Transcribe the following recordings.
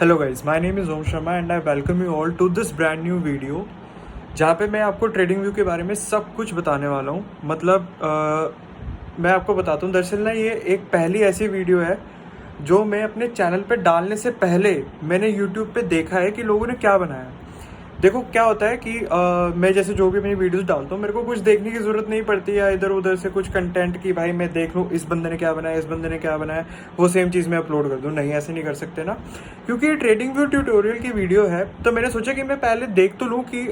Hello guys, my name is Om Sharma and I welcome you all to this brand new video जहाँ पे मैं आपको trading view के बारे में सब कुछ बताने वाला हूँ। मतलब मैं आपको बताता हूँ, दरअसल ना ये एक पहली ऐसी वीडियो है जो मैं अपने चैनल पे डालने से पहले मैंने यूट्यूब पे देखा है कि लोगों ने क्या बनाया है। देखो क्या होता है कि मैं जैसे जो भी अपनी वीडियोस डालता हूँ, मेरे को कुछ देखने की ज़रूरत नहीं पड़ती या इधर उधर से कुछ कंटेंट की भाई मैं देख लूँ इस बंदे ने क्या बनाया, इस बंदे ने क्या बनाया, वो सेम चीज़ मैं अपलोड कर दूँ। नहीं, ऐसे नहीं कर सकते ना, क्योंकि ये ट्रेडिंग व्यू ट्यूटोरियल की वीडियो है। तो मैंने सोचा कि मैं पहले देख तो लूँ कि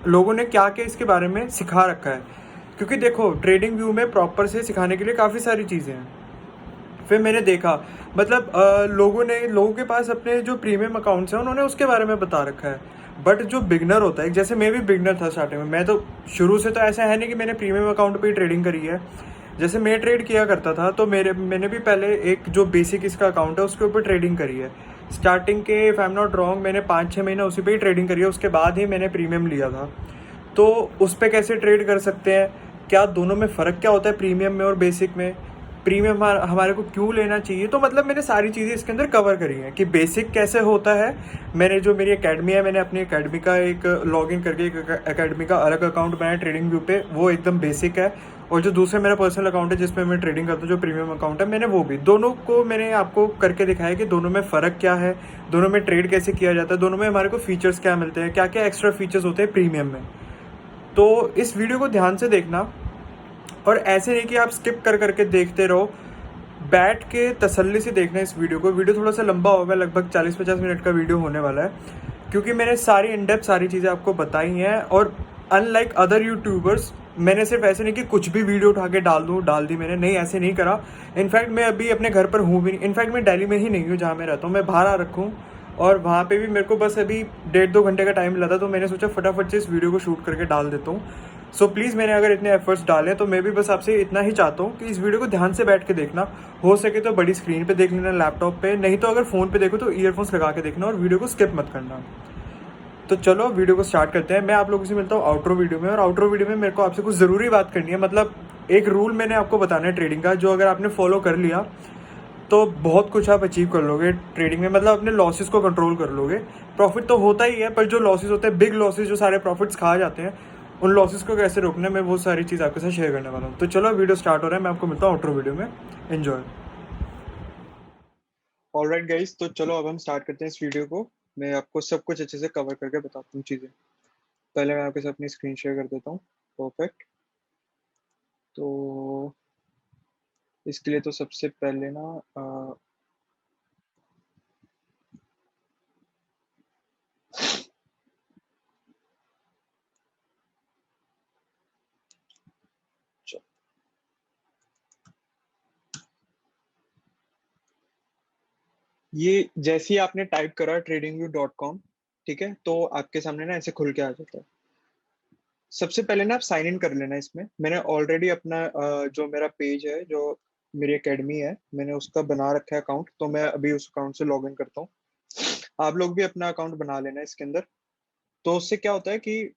लोगों ने क्या क्या इसके बारे में सिखा रखा है, क्योंकि देखो ट्रेडिंग व्यू में प्रॉपर से सिखाने के लिए काफ़ी सारी चीज़ें हैं। फिर मैंने देखा, मतलब लोगों के पास अपने जो प्रीमियम अकाउंट्स हैं उन्होंने उसके बारे में बता रखा है। बट जो बिगनर होता है, जैसे मैं भी बिगनर था स्टार्टिंग में, मैं तो शुरू से तो ऐसा है नहीं कि मैंने प्रीमियम अकाउंट पे ही ट्रेडिंग करी है। जैसे मैं ट्रेड किया करता था तो मैंने भी पहले एक जो बेसिक इसका अकाउंट है उसके ऊपर ट्रेडिंग करी है। स्टार्टिंग के if I am not wrong मैंने 5-6 महीना उसी पे ही ट्रेडिंग करी है, उसके बाद ही मैंने प्रीमियम लिया था। तो उस पर कैसे ट्रेड कर सकते हैं, क्या दोनों में फ़र्क क्या होता है प्रीमियम में और बेसिक में, प्रीमियम हमारे को क्यों लेना चाहिए, तो मतलब मैंने सारी चीज़ें इसके अंदर कवर करी हैं कि बेसिक कैसे होता है। मैंने जो मेरी एकेडमी है, मैंने अपनी एकेडमी का एक लॉगिन करके एक एकेडमी का अलग अकाउंट बनाया ट्रेडिंग व्यू पे, वो एकदम बेसिक है। और जो दूसरा मेरा पर्सनल अकाउंट है जिसमें मैं ट्रेडिंग करता हूँ, जो प्रीमियम अकाउंट है, मैंने वो भी, दोनों को मैंने आपको करके दिखाया कि दोनों में फ़र्क क्या है, दोनों में ट्रेड कैसे किया जाता है, दोनों में हमारे को फीचर्स क्या मिलते हैं, क्या क्या एक्स्ट्रा फीचर्स होते हैं प्रीमियम में। तो इस वीडियो को ध्यान से देखना, और ऐसे नहीं कि आप स्किप कर करके देखते रहो, बैठ के तसल्ली से देखना इस वीडियो को। वीडियो थोड़ा सा लंबा होगा, लगभग 40-50 मिनट का वीडियो होने वाला है, क्योंकि मैंने सारी इन डेप्थ सारी चीज़ें आपको बताई हैं। और अनलाइक अदर यूट्यूबर्स, मैंने सिर्फ ऐसे नहीं कि कुछ भी वीडियो उठा के डाल दी मैंने, नहीं ऐसे नहीं करा। इनफैक्ट मैं अभी अपने घर पर हूँ भी नहीं, इनफैक्ट मैं दिल्ली में ही नहीं हूँ जहाँ मैं रहता हूँ, मैं बाहर आ रखा हूँ। और वहाँ पे भी मेरे को बस अभी 1.5-2 घंटे का टाइम मिला था, तो मैंने सोचा फटाफट से इस वीडियो को शूट करके डाल देता हूँ। सो प्लीज़, मैंने अगर इतने एफर्ट्स डाले तो मैं भी बस आपसे इतना ही चाहता हूँ कि इस वीडियो को ध्यान से बैठ के देखना। हो सके तो बड़ी स्क्रीन पे देख लेना, लैपटॉप पे, नहीं तो अगर फ़ोन पे देखो तो ईयरफोन्स लगा के देखना और वीडियो को स्किप मत करना। तो चलो वीडियो को स्टार्ट करते हैं। मैं आप लोगों से मिलता हूँ आउटरो वीडियो में, और आउटरो वीडियो में मेरे को आपसे कुछ ज़रूरी बात करनी है। मतलब एक रूल मैंने आपको बताना है ट्रेडिंग का, जो अगर आपने फॉलो कर लिया तो बहुत कुछ आप अचीव कर लोगे ट्रेडिंग में। मतलब अपने लॉसेस को कंट्रोल कर लोगे। प्रॉफिट तो होता ही है, पर जो लॉसेस होते हैं, बिग लॉसेस, जो सारे प्रॉफिट्स खा जाते हैं, उन लॉसेस को कैसे रोकना है, मैं वो सारी चीज़ आपके साथ शेयर करने वाला हूँ। तो चलो वीडियो स्टार्ट हो रहा है, मैं आपको मिलता हूँ आउटरो वीडियो में। एंजॉय। ऑलराइट गाइस, तो चलो अब हम स्टार्ट करते हैं इस वीडियो को। मैं आपको सब कुछ अच्छे से कवर करके बताता हूँ चीज़ें। पहले मैं आपके साथ अपनी स्क्रीन शेयर कर देता हूँ। परफेक्ट। तो इसके लिए तो सबसे पहले ना चलो, ये जैसे ही आपने टाइप करा tradingview.com, ठीक है, तो आपके सामने ना ऐसे खुल के आ जाता है। सबसे पहले ना आप साइन इन कर लेना इसमें। मैंने ऑलरेडी अपना जो मेरा पेज है, जो मेरी एकेडमी है, मैंने उसका बना रखा है अकाउंट, तो मैं अभी उस अकाउंट से लॉग इन करता हूँ। आप लोग भी अपना अकाउंट बना लेना इसके अंदर। तो उससे क्या होता है कि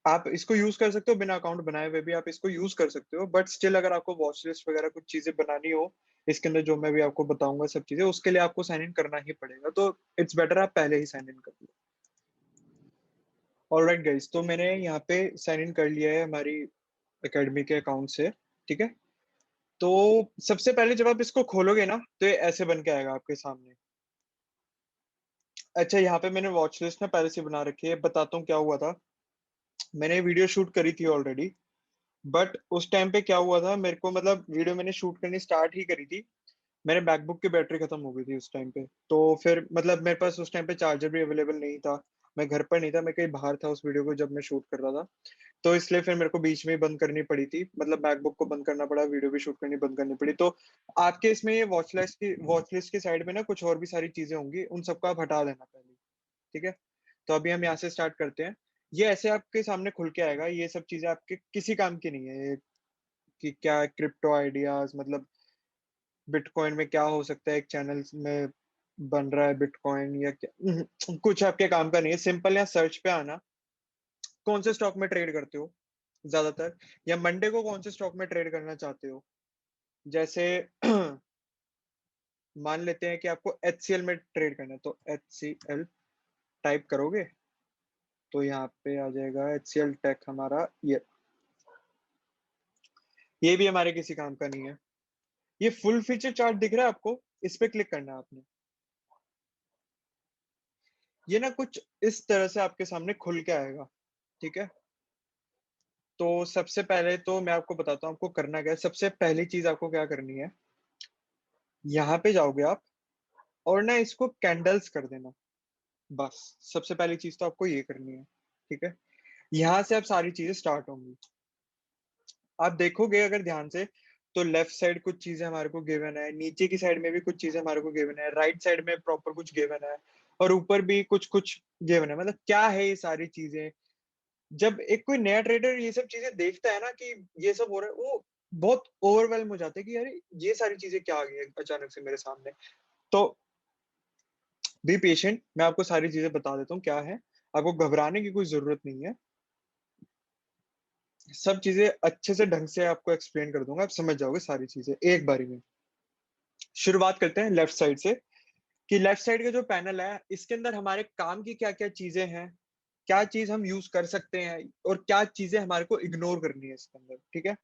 आप इसको यूज कर सकते हो, बिना अकाउंट बनाए हुए भी आप इसको यूज कर सकते हो। बट स्टिल अगर आपको वॉच लिस्ट वगैरह कुछ चीजें बनानी हो इसके अंदर, जो मैं भी आपको बताऊंगा सब चीजें, उसके लिए आपको साइन इन करना ही पड़ेगा। तो इट्स बेटर आप पहले ही साइन इन कर लो। ऑलराइट गाइस, तो मैंने यहाँ पे साइन इन कर लिया है हमारी एकेडमी के अकाउंट से। ठीक है। तो सबसे पहले जब आप इसको खोलोगे ना, तो ये ऐसे बन के आएगा आपके सामने। अच्छा, यहाँ पे मैंने वॉच लिस्ट ना पहले से बना रखी है, बताता हूँ क्या हुआ था। मैंने वीडियो शूट करी थी ऑलरेडी, बट उस टाइम पे क्या हुआ था मेरे को, मतलब वीडियो मैंने शूट करनी स्टार्ट ही करी थी, मेरे मैकबुक की बैटरी खत्म हो गई थी उस टाइम पे। तो फिर मतलब मेरे पास उस टाइम पे चार्जर भी अवेलेबल नहीं था, मैं घर पर नहीं था, मैं कहीं बाहर था उस वीडियो को जब मैं शूट कर रहा था। तो इसलिए फिर मेरे को बीच में ही बंद करनी पड़ी थी, मतलब मैकबुक को बंद करना पड़ा, वीडियो भी शूट करनी बंद करनी पड़ी। तो आपके इसमें ये वॉच लिस्ट की साइड में ना कुछ और भी सारी चीजें होंगी, उन सबको आप हटा देना पहले। ठीक है। तो अभी हम यहाँ से स्टार्ट करते हैं। ये ऐसे आपके सामने खुल के आएगा, ये सब चीजें आपके किसी काम की नहीं है। कि क्या क्रिप्टो आइडियाज, मतलब बिटकॉइन में क्या हो सकता है, एक चैनल में बन रहा है बिटकॉइन या क्या, कुछ आपके काम का नहीं है। सिंपल यहाँ सर्च पे आना, कौन से स्टॉक में ट्रेड करते हो ज्यादातर, या मंडे को कौन से स्टॉक में ट्रेड करना चाहते हो। जैसे मान लेते हैं कि आपको HCL में ट्रेड करना है, तो HCL टाइप करोगे तो यहाँ पे आ जाएगा HCL टेक हमारा। ये भी हमारे किसी काम का नहीं है। ये फुल फीचर चार्ट दिख रहा है आपको, इस पे क्लिक करना है आपने। ये ना कुछ इस तरह से आपके सामने खुल के आएगा, ठीक है। तो सबसे पहले तो मैं आपको बताता हूँ आपको करना क्या है। सबसे पहली चीज आपको क्या करनी है, यहाँ पे जाओगे आप और ना इसको कैंडल्स कर देना। बस सबसे पहली चीज तो आपको ये करनी है, ठीक है। यहाँ से अब सारी चीजें स्टार्ट होंगी। आप देखोगे अगर ध्यान से, तो लेफ्ट साइड कुछ चीजें हमारे को गिवन है, नीचे की साइड में भी कुछ चीजें हमारे को गिवन है, राइट साइड में प्रॉपर कुछ गिवन है, और ऊपर भी कुछ कुछ गिवन है। मतलब क्या है ये सारी चीजें। जब एक कोई नया ट्रेडर ये सब चीजें देखता है ना कि ये सब हो रहा है, वो बहुत ओवरवेलम हो जाता है कि अरे ये सारी चीजें क्या आ गई है अचानक से मेरे सामने। तो बी पेशेंट, मैं आपको सारी चीजें बता देता हूँ क्या है। आपको घबराने की कोई जरूरत नहीं है। सब चीजें अच्छे से ढंग से आपको एक्सप्लेन कर दूंगा, आप समझ जाओगे सारी चीजें एक बारी में। शुरुआत करते हैं लेफ्ट साइड से, कि लेफ्ट साइड का जो पैनल है इसके अंदर हमारे काम की क्या क्या चीजें हैं, क्या चीज हम यूज कर सकते हैं और क्या चीजें हमारे को इग्नोर करनी है इसके अंदर, ठीक है।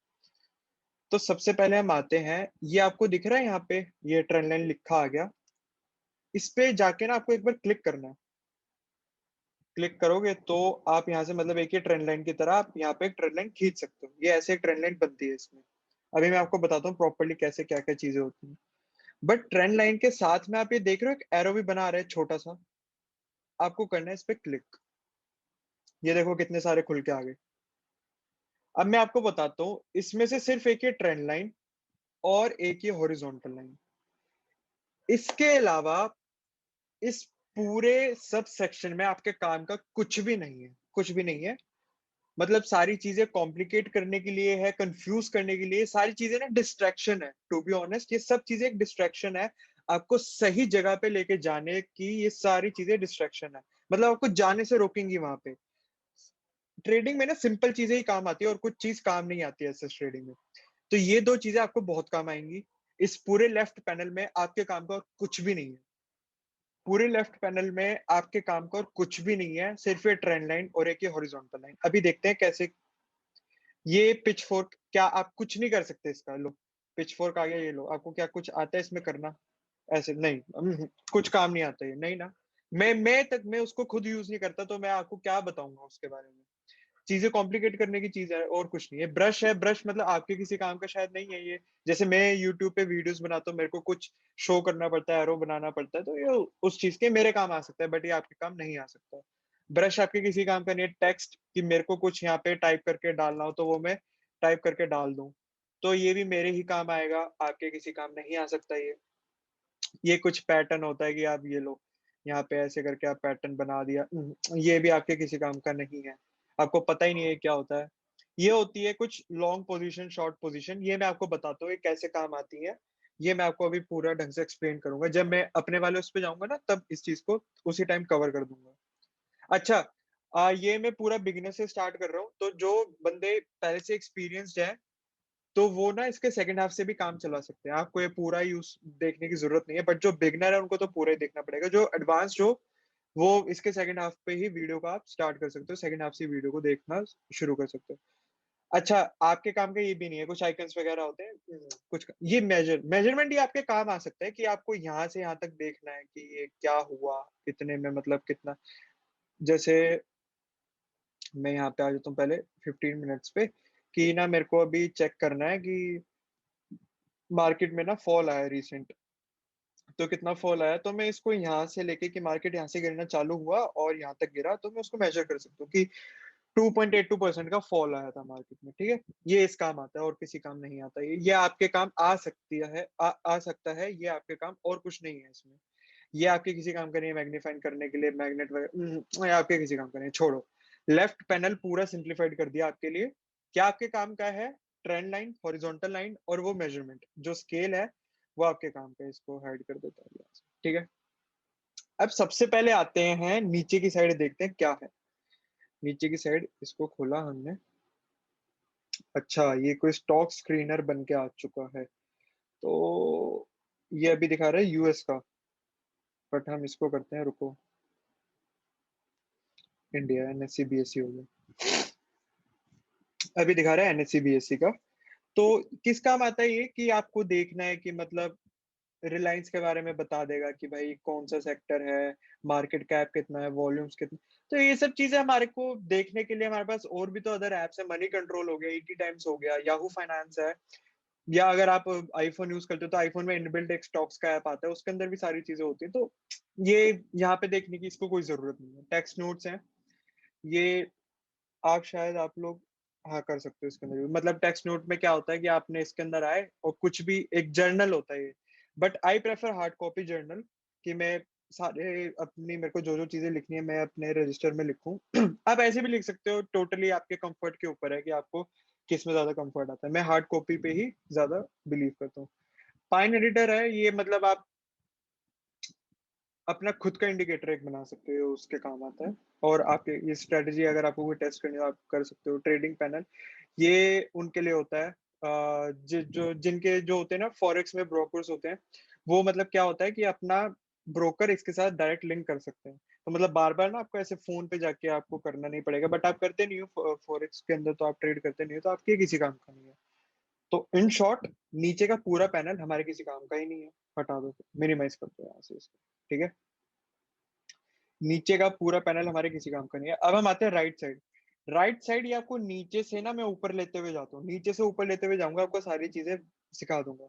तो सबसे पहले हम आते हैं, ये आपको दिख रहा है यहाँ पे, ये ट्रेंड लाइन लिखा आ गया। इस पे जाके ना आपको एक बार क्लिक करना है। क्लिक करोगे तो आप यहाँ से मतलब एक ही ट्रेंड लाइन की तरह आप यहाँ पे एक ट्रेंड लाइन खींच सकते हो। ये ऐसे एक ट्रेंड लाइन बनती है इसमें। अभी मैं आपको बताता हूँ प्रॉपरली कैसे क्या क्या चीजें होती हैं। बट ट्रेंड लाइन के साथ में आप ये देख रहे हो एक एरो भी बना रहे हैं छोटा सा, आपको करना है इस पे क्लिक। ये देखो कितने सारे खुल के आ गए। अब मैं आपको बताता हूँ, इसमें से सिर्फ एक ही ट्रेंड लाइन और एक ही हॉरिजॉन्टल लाइन, इसके अलावा इस पूरे सब सेक्शन में आपके काम का कुछ भी नहीं है, कुछ भी नहीं है। मतलब सारी चीजें कॉम्प्लिकेट करने के लिए है, कंफ्यूज करने के लिए, सारी चीजें ना डिस्ट्रैक्शन है। टू बी ऑनेस्ट ये सब चीजें एक डिस्ट्रैक्शन है। आपको सही जगह पे लेके जाने की ये सारी चीजें डिस्ट्रैक्शन है। मतलब आपको जाने से रोकेंगी वहां पे। ट्रेडिंग में ना सिंपल चीजें ही काम आती है और कुछ चीज काम नहीं आती है एसएस ट्रेडिंग में। तो ये दो चीजें आपको बहुत काम आएंगी। इस पूरे लेफ्ट पैनल में आपके काम का और कुछ भी नहीं है। पूरे लेफ्ट पैनल में आपके काम का और कुछ भी नहीं है, सिर्फ ये ट्रेंड लाइन और एक ये हॉरिजॉन्टल लाइन। अभी देखते हैं कैसे। ये पिच फोर्क, क्या आप कुछ नहीं कर सकते इसका? लो पिच फोर्क आ गया, ये लो। आपको क्या कुछ आता है इसमें करना? ऐसे नहीं, कुछ काम नहीं आता ये, नहीं ना। मैं उसको खुद यूज नहीं करता, तो मैं आपको क्या बताऊंगा उसके बारे में। चीजें कॉम्प्लिकेट करने की चीज है और कुछ नहीं है। ब्रश है, ब्रश मतलब आपके किसी काम का शायद नहीं है ये। जैसे मैं यूट्यूब पे वीडियोस बनाता हूँ, मेरे को कुछ शो करना पड़ता है, एरो बनाना पड़ता है, तो ये उस चीज के मेरे काम आ सकता है, बट ये आपके काम नहीं आ सकता। ब्रश आपके किसी काम का नहीं है। टेक्स्ट कि मेरे को कुछ यहाँ पे टाइप करके डालना हो तो वो मैं टाइप करके डाल दूं, तो ये भी मेरे ही काम आएगा, आपके किसी काम नहीं आ सकता ये कुछ पैटर्न होता है कि आप ये लो, यहाँ पे ऐसे करके आप पैटर्न बना दिया, ये भी आपके किसी काम का नहीं है। आपको पता ही नहीं है क्या होता है। ये होती है कुछ लॉन्ग पोजीशन, शॉर्ट पोजीशन, ये मैं आपको बताता हूँ ये कैसे काम आती है। ये मैं आपको अभी पूरा ढंग से एक्सप्लेन करूंगा, जब मैं अपने वाले उस पे जाऊंगा ना तब इस चीज को उसी टाइम कवर कर दूंगा। अच्छा, ये मैं पूरा बिगिनर से स्टार्ट कर रहा हूँ, तो जो बंदे पहले से एक्सपीरियंस्ड है तो वो ना इसके सेकंड हाफ से भी काम चला सकते हैं। आपको ये पूरा यूज देखने की जरूरत नहीं है, बट जो बिगनर है उनको तो पूरा ही देखना पड़ेगा। जो एडवांस हो वो इसके सेकंड हाफ पे ही वीडियो को आप स्टार्ट कर सकते हो, सेकंड हाफ से वीडियो को देखना शुरू कर सकते हो। अच्छा, आपके काम का ये भी नहीं है, कुछ आइकन्स वगैरह होते हैं, कुछ ये मेजरमेंट ये आपके काम आ सकता है कि आपको यहाँ से यहाँ तक देखना है कि ये क्या हुआ, कितने में मतलब कितना। जैसे मैं यहाँ पे आ जाता हूँ पहले 15 मिनट्स पे, कि ना मेरे को अभी चेक करना है कि मार्केट में ना फॉल आया रिसेंट, तो कितना फॉल आया, तो मैं इसको यहाँ से लेके कि मार्केट यहाँ से गिरना चालू हुआ और यहाँ तक गिरा, तो मैं उसको मेजर कर सकता हूँ कि 2.82% का फॉल आया था मार्केट में, ठीक है। ये इस काम आता है और किसी काम नहीं आता। ये आपके काम आ सकती है, आ सकता है, ये आपके काम और कुछ नहीं है इसमें। ये आपके किसी काम का नहीं है मैग्नीफाइंग करने के लिए, मैग्नेट वगैरह, ये आपके किसी काम का नहीं है, छोड़ो। लेफ्ट पैनल पूरा सिंप्लीफाइड कर दिया आपके लिए। क्या आपके काम का है? ट्रेंड लाइन, हॉरिजॉन्टल लाइन और वो मेजरमेंट जो स्केल है, वो आपके काम का है। इसको हाइड कर देता हूँ यहाँ से, ठीक है। अब सबसे पहले आते हैं नीचे की साइड, देखते हैं क्या है नीचे की साइड। इसको खोला हमने। अच्छा, ये कोई स्टॉक स्क्रीनर बन के आ चुका है। तो ये अभी दिखा रहा है यूएस का, बट हम इसको करते हैं, रुको, इंडिया, एनएससी बीएससी हो गया। अभी दिखा रहा है एनएससी बीएससी का। तो किस काम आता है ये, कि आपको देखना है कि मतलब रिलायंस के बारे में बता देगा कि भाई कौन सा सेक्टर है, मार्केट कैप कितना है, वॉल्यूम्स कितना। तो ये सब चीजें हमारे को देखने के लिए हमारे पास और भी तो अदर एप्स है, मनी कंट्रोल हो गया, ईटी टाइम्स हो गया, याहू फाइनेंस है, या अगर आप आईफोन यूज करते हो तो आईफोन में इनबिल्ट एक स्टॉक्स का ऐप आता है, उसके अंदर भी सारी चीजें होती है। तो ये यहाँ पे देखने की इसको कोई जरूरत नहीं है। टेक्स्ट नोट्स हैं ये, आप शायद आप लोग हाँ कर सकते हो इसके अंदर भी। मतलब टेक्स्ट नोट में क्या होता है कि आपने इसके अंदर आए और कुछ भी, एक जर्नल होता है ये, but I prefer hard copy journal, कि मैं सारे अपनी, मेरे को जो जो चीजें लिखनी है मैं अपने रजिस्टर में लिखूं। आप ऐसे भी लिख सकते हो, टोटली आपके कंफर्ट के ऊपर है कि आपको किस में ज्यादा कंफर्ट आता है। मैं हार्ड कॉपी पे ही ज्यादा बिलीव करता हूँ। पाइन एडिटर है ये, मतलब आप अपना खुद का इंडिकेटर एक बना सकते हो, उसके काम आता है। और आपके ये स्ट्रेटजी अगर आपको कोई टेस्ट करनी हो आप कर सकते हो। ट्रेडिंग पैनल ये उनके लिए होता है, जो जिनके जो होते हैं ना फॉरेक्स में ब्रोकर्स होते हैं, वो मतलब क्या होता है कि अपना ब्रोकर इसके साथ डायरेक्ट लिंक कर सकते हैं। तो मतलब बार बार ना आपको ऐसे फोन पे जाके आपको करना नहीं पड़ेगा, बट आप करते नहीं हो फॉरेक्स के अंदर, तो आप ट्रेड करते नहीं हो, तो आपके किसी काम का नहीं है। तो इन शॉर्ट, नीचे का पूरा पैनल हमारे किसी काम का ही नहीं है, हटा दो, मिनिमाइज कर दो यहाँ से इसको, ठीक है। नीचे का पूरा पैनल हमारे किसी काम का नहीं है। अब हम आते हैं राइट साइड। राइट साइड ये आपको नीचे से ना, मैं ऊपर लेते हुए जाता हूँ, नीचे से ऊपर लेते हुए जाऊंगा, आपको सारी चीजें सिखा दूंगा।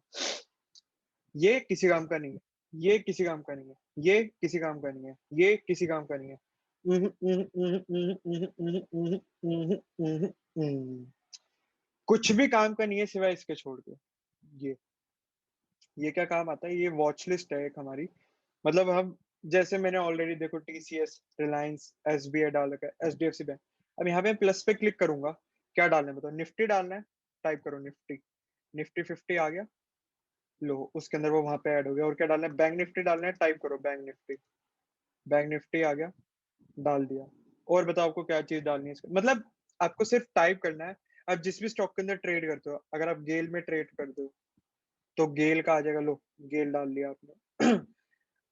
ये किसी काम का नहीं है, ये किसी काम का नहीं है, ये किसी काम का नहीं है, ये किसी काम का नहीं है। कुछ भी काम का नहीं है सिवाय इसके छोड़ के। ये ये क्या काम आता है, ये वॉच लिस्ट है एक हमारी। मतलब हम, जैसे मैंने ऑलरेडी देखो टीसीएस, रिलायंस, एसबीआई डाल रखा है, एचडीएफसी बैंक। अब यहाँ पे प्लस पे क्लिक करूंगा, क्या डालना है बताओ, निफ्टी डालना है, टाइप करो निफ्टी, निफ्टी 50 आ गया, लो उसके अंदर वो वहां पे ऐड हो गया। और क्या डालना है, बैंक निफ्टी डालना है, टाइप करो बैंक निफ्टी, बैंक निफ्टी आ गया, डाल दिया। और बताओ आपको क्या चीज डालनी है इसका, मतलब आपको सिर्फ टाइप करना है। अब जिस भी स्टॉक के अंदर ट्रेड करते हो, अगर आप गेल में ट्रेड करते हो तो गेल का आ जाएगा, लो गेल डाल लिया आपने।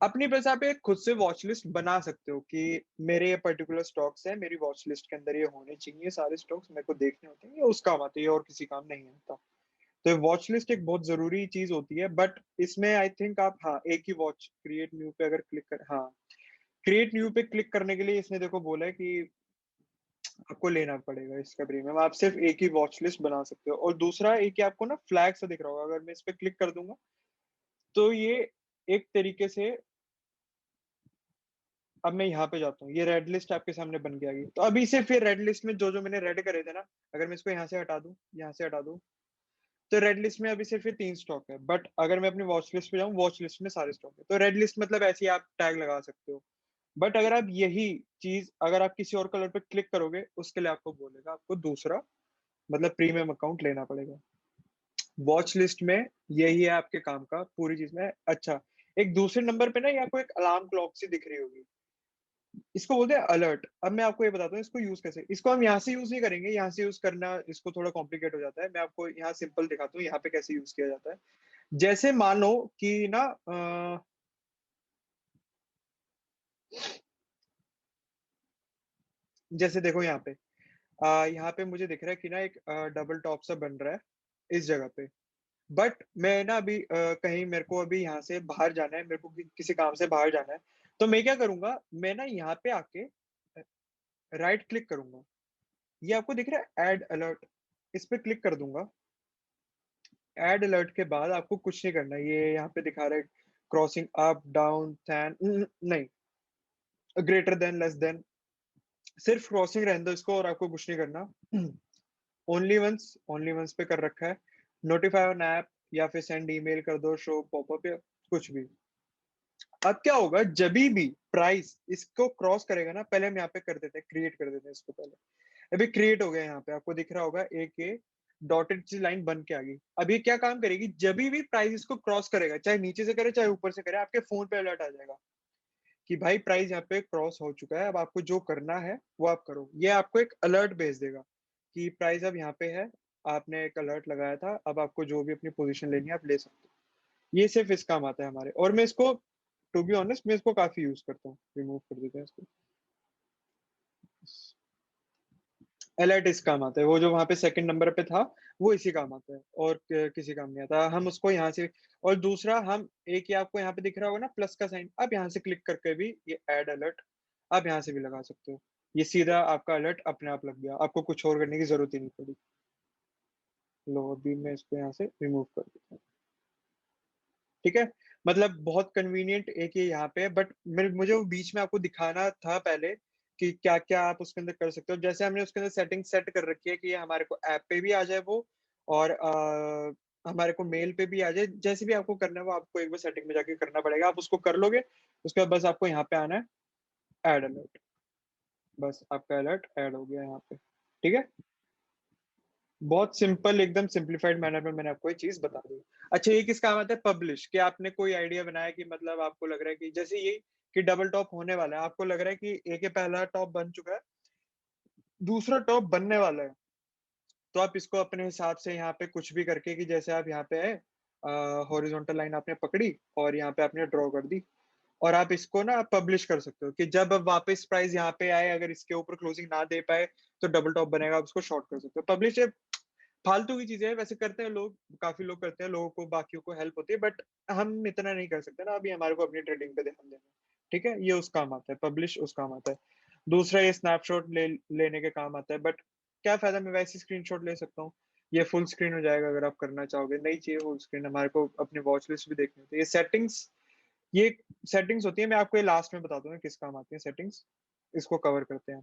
अपनी बस आप एक खुद से वॉच लिस्ट बना सकते हो कि मेरे ये पर्टिकुलर स्टॉक्स है, मेरी वॉच लिस्ट के अंदर ये होने चाहिए सारे स्टॉक्स, मेरे को देखने होते हैं, ये उस काम आते हैं, ये और किसी काम नहीं आता। तो वॉच लिस्ट एक बहुत जरूरी चीज होती है, बट इसमें आई थिंक आप, हाँ, एक ही वॉच, क्रिएट न्यू पे अगर क्लिक कर, हाँ, क्रिएट न्यू पे क्लिक करने के लिए इसने देखो बोला है कि आपको लेना पड़ेगा इसका प्रीमियम, आप सिर्फ एक ही वॉच लिस्ट बना सकते हो। और दूसरा एक ही आपको ना फ्लैग से दिख रहा होगा, अगर मैं इस पे क्लिक कर दूंगा तो ये एक तरीके से, अब मैं यहाँ पे जाता हूँ, ये रेड लिस्ट आपके सामने बन के आ गई। तो अभी से फिर रेड लिस्ट में जो जो मैंने रेड करे थे ना, अगर मैं इसको यहाँ से हटा दूं, यहाँ से हटा दूं, तो रेड लिस्ट में अभी सिर्फ ये 3 स्टॉक है। बट अगर मैं अपनी वॉच लिस्ट पे जाऊँ, वॉच लिस्ट में सारे स्टॉक है। तो रेड लिस्ट मतलब ऐसे ही आप टैग लगा सकते हो। बट अगर आप यही चीज अगर आप किसी और कलर पे क्लिक करोगे, उसके लिए आपको बोलेगा आपको दूसरा, मतलब प्रीमियम अकाउंट लेना पड़ेगा। वॉच लिस्ट में यही है आपके काम का पूरी चीज में। अच्छा, एक दूसरे नंबर पे ना ये आपको एक अलार्म क्लॉक सी दिख रही होगी, इसको बोलते हैं अलर्ट। अब मैं आपको ये बताता हूँ इसको यूज कैसे, इसको हम यहाँ से यूज नहीं करेंगे, यहाँ से यूज करना इसको थोड़ा कॉम्प्लिकेट हो जाता है। मैं आपको यहाँ सिंपल दिखाता हूँ यहाँ पे कैसे यूज किया जाता है। जैसे मान लो कि ना जैसे देखो यहाँ पे, यहाँ पे मुझे दिख रहा है कि ना एक डबल टॉप सा बन रहा है इस जगह पे। बट मैं ना अभी कहीं मेरे को अभी यहाँ से बाहर जाना है, मेरे को किसी काम से बाहर जाना है। तो मैं क्या करूंगा, मैं ना यहाँ पे आके राइट क्लिक करूंगा, ये आपको दिख रहा है ऐड अलर्ट, इस पे क्लिक कर दूंगा। ऐड अलर्ट के बाद आपको कुछ नहीं करना, ये यहाँ पे दिखा रहा है क्रॉसिंग अप डाउन थैन, नहीं, ग्रेटर देन लेस देन, सिर्फ क्रॉसिंग रहने दो इसको, और आपको कुछ नहीं करना। ओनली वंस पे कर रखा है। नोटिफाई ऑन ऐप, या फिर सेंड ईमेल कर दो, शो पॉपअप, या कुछ भी। अब क्या होगा, जब भी प्राइस इसको क्रॉस करेगा ना, पहले हम यहाँ पे कर देते हैं, क्रिएट कर देते हैं इसको पहले। अभी क्रिएट हो गया, यहाँ पे आपको दिख रहा होगा एक डॉटेड सी लाइन बन के आ गई। अब ये क्या काम करेगी, जब भी प्राइस इसको क्रॉस करेगा, चाहे नीचे से करे चाहे ऊपर से करे, आपके फोन पे अलर्ट आ जाएगा कि भाई प्राइस यहाँ पे क्रॉस हो चुका है, अब आपको जो करना है वो आप करो। ये आपको एक अलर्ट भेज देगा कि प्राइस अब यहाँ पे है, आपने एक अलर्ट लगाया था, अब आपको जो भी अपनी पोजीशन लेनी है आप ले सकते हो। ये सिर्फ इस काम आता है हमारे, और मैं इसको टू बी ऑनेस्ट मैं इसको काफी यूज करता हूँ। रिमूव कर देते हैं इसको। अलर्ट इस काम आता है, वो जो वहां पे सेकंड नंबर पे था वो इसी काम आता है, और किसी काम नहीं आता। हम उसको यहाँ से, और दूसरा हम एक ही आपको यहाँ पे दिख रहा होगा ना प्लस का साइन, आप यहाँ से क्लिक करके भी ये ऐड अलर्ट आप यहाँ से भी लगा सकते हो। ये सीधा आपका अलर्ट अपने आप लग गया, आपको कुछ और करने की जरूरत ही नहीं पड़ी। लो अभी मैं इसको यहाँ से रिमूव कर देता हूँ। ठीक है, मतलब बहुत कन्वीनियंट एक ये यहाँ पे है, बट मुझे वो बीच में आपको दिखाना था पहले कि क्या क्या आप उसके अंदर कर सकते हो। जैसे हमने उसके अंदर सेटिंग सेट कर रखी है कि ये हमारे को ऐप पे भी आ जाए वो, और हमारे को मेल पे भी आ जाए। जैसे भी आपको करना है वो आपको एक बार सेटिंग में जाके करना पड़ेगा, आप उसको कर लोगे। उसके बाद बस आपको यहाँ पे आना है ऐड अलर्ट, बस आपका अलर्ट ऐड हो गया यहाँ पे। ठीक है, बहुत सिंपल, एकदम सिंप्लीफाइड मैनर में मैंने आपको ये चीज बता दी। अच्छा, ये किस काम आता है? पब्लिश, कि आपने कोई आइडिया बनाया कि मतलब आपको लग रहा है कि जैसे ये कि डबल टॉप होने वाला है, आपको लग रहा है कि एक ही पहला टॉप बन चुका है, दूसरा टॉप बनने वाला है, तो आप इसको अपने हिसाब से यहाँ पे कुछ भी करके, कि जैसे आप यहाँ पे है हॉरिजॉन्टल लाइन आपने पकड़ी और यहाँ पे आपने ड्रॉ कर दी, और आप इसको ना पब्लिश कर सकते हो कि जब अब वापस प्राइस यहाँ पे आए, अगर इसके ऊपर क्लोजिंग ना दे पाए तो डबल टॉप बनेगा, आप उसको शॉर्ट कर सकते हो। पब्लिश फालतू की चीजें हैं, वैसे करते हैं लोग, काफी लोग करते हैं, लोगों को बाकियों को हेल्प होती है, बट हम इतना नहीं कर सकते ना, अभी हमारे को अपनी ट्रेडिंग पे ध्यान देना है। ठीक है, ये उस काम आता है, पब्लिश उस काम आता है। दूसरा ये स्नैपशॉट लेने के काम आता है, बट क्या फायदा, मैं वैसे स्क्रीनशॉट ले सकता हूँ। ये फुल स्क्रीन हो जाएगा अगर आप करना चाहोगे, नहीं चाहिए फुल स्क्रीन, हमारे को अपनी वॉच लिस्ट भी देखनी होती है। ये सेटिंग्स होती है, मैं आपको ये लास्ट में बता दूंगा किस काम आती है सेटिंग्स, इसको कवर करते हैं।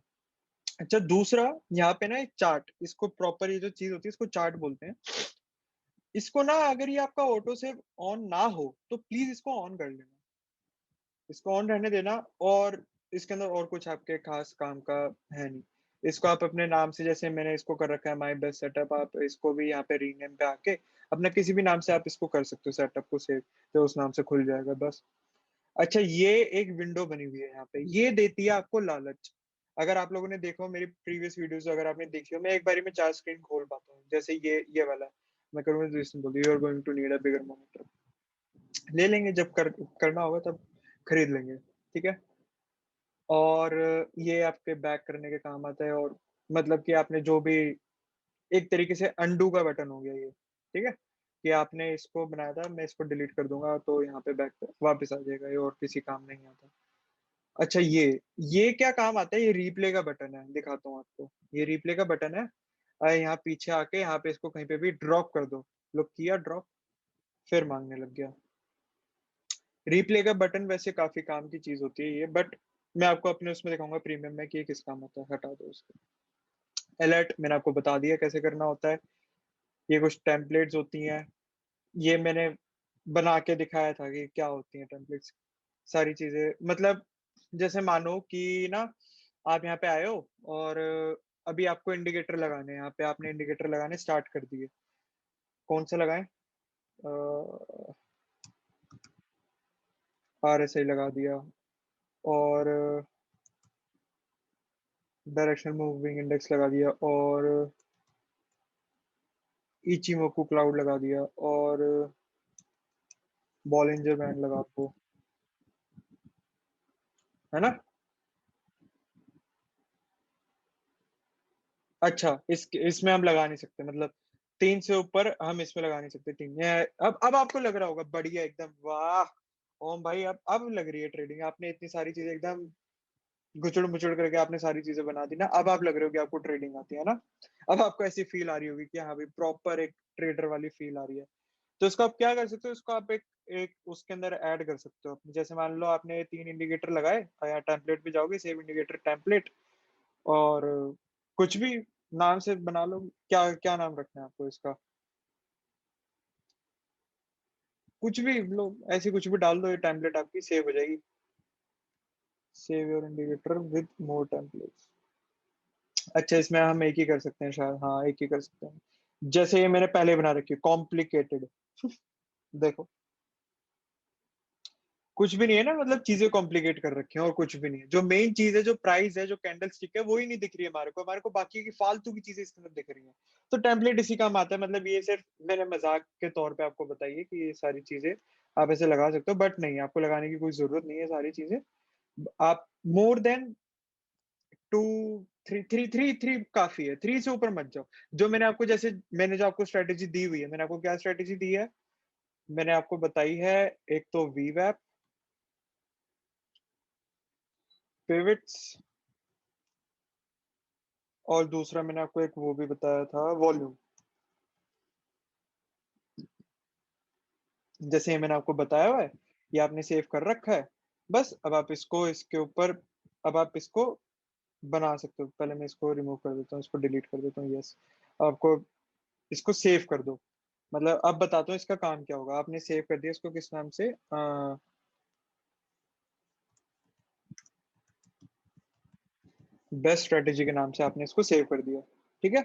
अच्छा, दूसरा यहाँ पे ना एक चार्ट, इसको प्रॉपर ये जो चीज होती है इसको चार्ट बोलते हैं। इसको ना अगर ये आपका ऑटो सेव ऑन ना हो तो प्लीज इसको ऑन कर लेना, इसको ऑन रहने देना। और इसके अंदर और कुछ आपके खास काम का है नहीं। इसको आप अपने नाम से, जैसे मैंने इसको कर रखा है माई बेस्ट सेटअप, आप इसको भी यहाँ पे रीनेम पे आके अपना किसी भी नाम से आप इसको कर सकते हो, सेटअप को सेव, तो उस नाम से खुल जाएगा बस। अच्छा, ये एक विंडो बनी हुई है यहाँ पे, ये देती है आपको लालच। अगर आप लोगों ने देखा हो मेरी प्रीवियस वीडियोस, अगर आपने देखी हो, मैं एक बारी में 4 स्क्रीन खोल पाता हूँ, जैसे ये वाला मैं करूँगा तो इसमें बोल, you are going to need a bigger monitor. ले लेंगे जब करना होगा तब खरीद लेंगे। ठीक है, और ये आपके बैक करने के काम आता है, और मतलब कि आपने जो भी, एक तरीके से अंडू का बटन हो गया ये। ठीक है, कि आपने इसको बनाया था, मैं इसको डिलीट कर दूंगा तो यहाँ पे बैक वापस आ जाएगा ये, और किसी काम नहीं आता। अच्छा, ये क्या काम आता है? ये रिप्ले का बटन है, दिखाता हूँ आपको। ये रिप्ले का बटन है, यहाँ पीछे आके यहाँ पे इसको कहीं पे भी ड्रॉप कर दो। लोग किया ड्रॉप, फिर मांगने लग गया। रिप्ले का बटन वैसे काफी काम की चीज होती है ये, बट मैं आपको अपने उसमें दिखाऊंगा प्रीमियम में कि ये किस काम आता है, हटा दो उसको। अलर्ट मैंने आपको बता दिया कैसे करना होता है। ये कुछ टेम्पलेट्स होती हैं, ये मैंने बना के दिखाया था कि क्या होती हैं टेम्पलेट्स। सारी चीजें मतलब, जैसे मानो कि ना आप यहाँ पे आए हो, और अभी आपको इंडिकेटर लगाने हैं, यहाँ पे आपने इंडिकेटर लगाने स्टार्ट कर दिए। कौन सा लगाएं? RSI लगा दिया, और डायरेक्शनल मूविंग इंडेक्स लगा दिया, और इचिमोकू क्लाउड लगा दिया, और बॉलिंजर बैंड लगा दो, है ना। अच्छा, इसमें हम लगा नहीं सकते, मतलब 3 से ऊपर हम इसमें लगा नहीं सकते। 3 अब आपको लग रहा होगा बढ़िया एकदम, वाह ओम भाई, अब लग रही है ट्रेडिंग। आपने इतनी सारी चीजें एकदम गुचड़ मुचड़ करके आपने सारी चीजें बना दी ना, अब आप लग रहे हो कि आपको ट्रेडिंग आती है ना। अब आपको ऐसी फील आ रही होगी कि हाँ भाई प्रॉपर एक ट्रेडर वाली फील आ रही है। तो इसको आप क्या कर सकते हो, इसको आप एक एक उसके अंदर ऐड कर सकते हो। जैसे मान लो आपने 3 इंडिकेटर लगाए, या टेम्पलेट पे जाओगे, सेव इंडिकेटर टेम्पलेट, और कुछ भी नाम से बना लो, क्या क्या नाम रखना है आपको इसका, कुछ भी लोग ऐसे कुछ भी डाल दो, ये टेम्पलेट आपकी सेव हो जाएगी। Save your indicator with more templates. अच्छा, इसमें हम एक ही कर सकते हैं शायद, हाँ एक ही कर सकते हैं। जैसे ये मैंने पहले बना रखी है कॉम्प्लिकेटेड, देखो कुछ भी नहीं है ना, मतलब चीजें कॉम्प्लिकेट कर रखी हैं और कुछ भी नहीं है। जो मेन चीज है, जो प्राइस है, जो कैंडल स्टिक है, वो ही नहीं दिख रही है हमारे को बाकी की फालतू की चीजें इसके अंदर दिख रही हैं। तो टेम्पलेट इसी काम आता है। मतलब ये सिर्फ मैंने मजाक के तौर पे आपको बताई है कि ये सारी चीजें आप ऐसे लगा सकते हो, बट नहीं, आपको लगाने की कोई जरूरत नहीं है सारी चीजें। आप more than two three three three three काफी है, थ्री से ऊपर मत जाओ। जो मैंने आपको, जैसे मैंने जो आपको स्ट्रेटेजी दी हुई है, मैंने आपको क्या स्ट्रेटेजी दी है, मैंने आपको बताई है। एक तो वीवैप, पिवट्स, और दूसरा मैंने आपको एक वो भी बताया था, वॉल्यूम। जैसे ये मैंने आपको बताया हुआ है, ये आपने सेव कर रखा है। बस अब आप इसको इसके ऊपर, अब आप इसको बना सकते हो। पहले मैं इसको रिमूव कर देता हूँ, इसको डिलीट कर देता हूँ, यस। आपको इसको सेव कर दो। मतलब अब बताता हूँ इसका काम क्या होगा। आपने सेव कर दिया इसको किस नाम से, बेस्ट स्ट्रेटेजी के नाम से आपने इसको सेव कर दिया। ठीक है।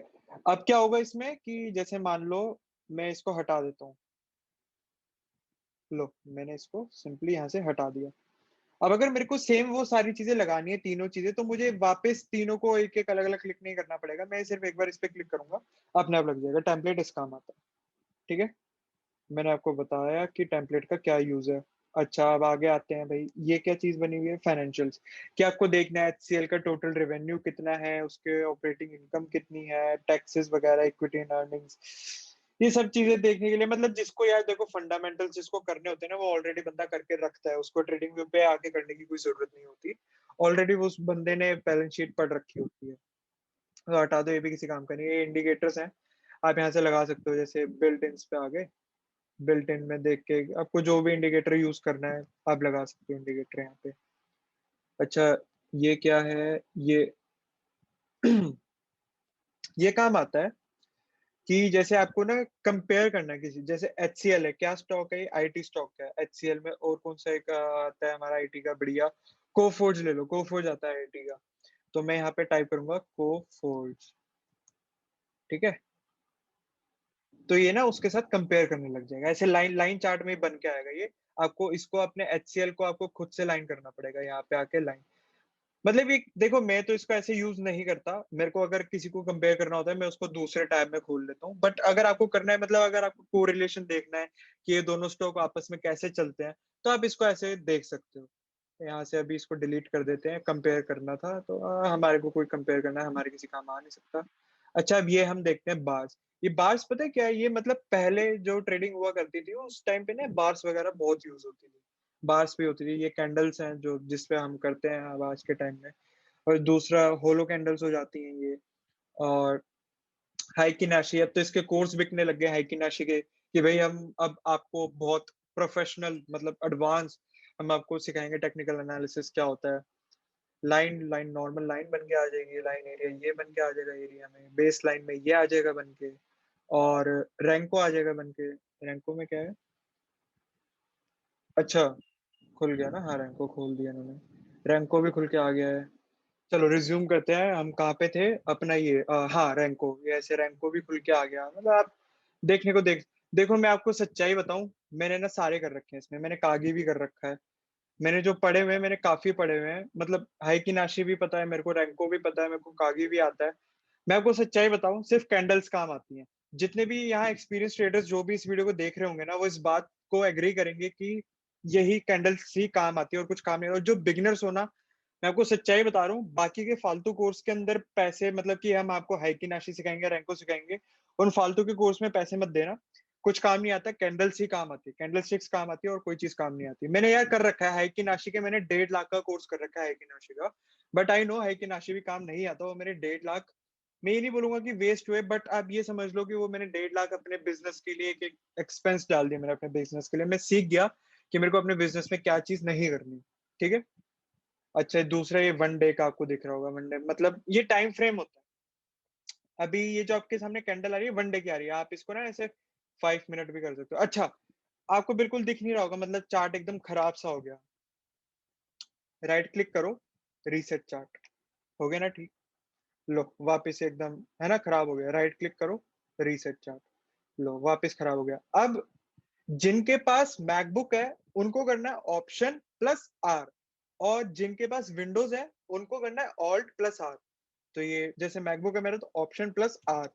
अब क्या होगा इसमें कि जैसे मान लो मैं इसको हटा देता हूँ। लो, मैंने इसको सिंपली यहाँ से हटा दिया। अब अगर मेरे को सेम वो सारी चीजें लगानी है, तीनों चीजें, तो मुझे वापस तीनों को एक एक अलग अलग क्लिक नहीं करना पड़ेगा। मैं सिर्फ एक बार इस पे क्लिक करूंगा, अपने आप लग जाएगा। टेम्पलेट इस काम आता है। ठीक है। मैंने आपको बताया कि टेम्पलेट का क्या यूज है। अच्छा, अब आगे आते हैं भाई। ये क्या चीज बनी हुई है, फाइनेंशियल्स। क्या आपको देखना है एचसीएल का टोटल रेवेन्यू कितना है, उसके ऑपरेटिंग इनकम कितनी है, टैक्सेस वगैरह, इक्विटी एंड अर्निंग्स, ये सब चीजें देखने के लिए, मतलब जिसको यार देखो फंडामेंटल्स जिसको करने होते हैं ना, वो ऑलरेडी बंदा करके रखता है। उसको ट्रेडिंग व्यू पे आके करने की कोई जरूरत नहीं होती। ऑलरेडी वो उस बंदे ने बैलेंस शीट पढ़ रखी होती है। तो हटा दो, ये भी किसी काम का नहीं है। ये इंडिकेटर्स हैं, आप यहाँ से लगा सकते हो। जैसे बिल्ट इन पे आ गए, बिल्ट इन में देख के आपको जो भी इंडिकेटर यूज करना है आप लगा सकते हो इंडिकेटर यहाँ पे। अच्छा, ये क्या है, ये ये काम आता है कि जैसे आपको ना कंपेयर करना है किसी, जैसे एचसीएल है, क्या स्टॉक है, आईटी स्टॉक है एचसीएल में। और कौन सा एक आता है हमारा आईटी का बढ़िया, कोफोर्ज ले लो, कोफोर्ज आता है आईटी का। तो मैं यहाँ पे टाइप करूंगा कोफोर्ज। ठीक है। तो ये ना उसके साथ कंपेयर करने लग जाएगा, ऐसे लाइन लाइन चार्ट में ही बन के आएगा ये। आपको इसको अपने एचसीएल को आपको खुद से लाइन करना पड़ेगा, यहाँ पे आके लाइन। मतलब ये देखो, मैं तो इसको ऐसे यूज नहीं करता। मेरे को अगर किसी को कंपेयर करना होता है, मैं उसको दूसरे टैब में खोल लेता हूँ। बट अगर आपको करना है, मतलब अगर आपको कोरिलेशन देखना है कि ये दोनों स्टॉक आपस में कैसे चलते हैं, तो आप इसको ऐसे देख सकते हो। यहाँ से अभी इसको डिलीट कर देते हैं, कंपेयर करना था तो हमारे को कोई कंपेयर करना है, हमारे किसी काम आ नहीं सकता। अच्छा, अब ये हम देखते हैं बार्स। ये बार्स पता है क्या है, ये मतलब पहले जो ट्रेडिंग हुआ करती थी उस टाइम पे ना बार्स वगैरह बहुत यूज होती थी। बार्स भी होती थी। ये कैंडल्स हैं जो जिसपे हम करते हैं अब आज के टाइम में। और दूसरा होलो कैंडल्स हो जाती हैं ये। और हाइकिनाशी, अब तो इसके कोर्स बिकने लग गए हाइकिनाशी के, कि भाई हम अब आपको बहुत प्रोफेशनल, मतलब एडवांस हम आपको सिखाएंगे टेक्निकल एनालिसिस क्या होता है। लाइन लाइन नॉर्मल लाइन बन के आ जाएगी, लाइन एरिया ये बन के आ जाएगा, एरिया में बेस लाइन में ये आ जाएगा बन के। और रैंको आ जाएगा बन के। रैंको में क्या है, अच्छा खुल गया ना, हाँ रैंको खोल दिया इन्होंने। रैंको भी खुल के आ गया है। चलो रिज्यूम करते हैं, हम कहाँ पे थे अपना। ये हाँ रैंको, ये ऐसे रैंको भी खुल के आ गया। मतलब आप देखने को देखो, मैं आपको सच्चाई बताऊं, मैंने ना सारे कर रखे हैं इसमें। मैंने कागी भी कर रखा है। मैंने जो पढ़े हुए हैं, मैंने काफी पढ़े हुए हैं। मतलब हाई की नाशी भी पता है मेरे को, रैंको भी पता है मेरे को, कागी भी आता है। मैं आपको सच्चाई बताऊं, सिर्फ कैंडल्स काम आती हैं। जितने भी यहाँ एक्सपीरियंस ट्रेडर्स जो भी इस वीडियो को देख रहे होंगे ना, वो इस बात को एग्री करेंगे कि यही कैंडल्स ही काम आती है और कुछ काम नहीं। और जो बिगिनर्स हो ना, मैं आपको सच्चाई बता रहा हूँ, बाकी के फालतू कोर्स के अंदर पैसे, मतलब कि हम आपको हाइकी नाशी सिखाएंगे, रैंको सिखाएंगे, उन फालतू के कोर्स में पैसे मत देना। कुछ काम नहीं आता। कैंडल्स ही काम आती है, कैंडल स्टिक्स काम आती है, और कोई चीज काम नहीं आती। मैंने यार कर रखा है हाइकी नाशी के, मैंने 1.5 लाख का कोर्स कर रखा है हाइकी नाशी का। बट आई नो हाइकी नाशी भी काम नहीं आता। वो मेरे 1.5 लाख, मैं ये नहीं बोलूंगा कि वेस्ट हुए, बट आप ये समझ लो कि वो मैंने 1.5 लाख अपने बिजनेस के लिए एक एक्सपेंस डाल दिया। मैंने अपने बिजनेस के लिए, मैं सीख गया कि मेरे को अपने बिजनेस में क्या चीज नहीं करनी। ठीक है। अच्छा, दूसरा ये वन डे का आपको दिख रहा होगा। वन डे मतलब ये टाइम फ्रेम होता है। अभी ये जो आपके सामने कैंडल आ रही है, वन डे की आ रही है। आप इसको ना ऐसे 5 मिनट भी कर सकते हो। अच्छा, आपको बिल्कुल दिख नहीं रहा होगा, मतलब चार्ट एकदम खराब सा हो गया। राइट क्लिक करो, रीसेट चार्ट। हो गया ना ठीक। लो वापस से एकदम है ना खराब हो गया। राइट क्लिक करो, रीसेट चार्ट। लो वापस खराब हो गया। अब जिनके पास मैकबुक है उनको करना है ऑप्शन प्लस आर, और जिनके पास विंडोज है उनको करना है ऑल्ट प्लस आर। तो ये जैसे मैकबुक है मेरा, तो ऑप्शन प्लस आर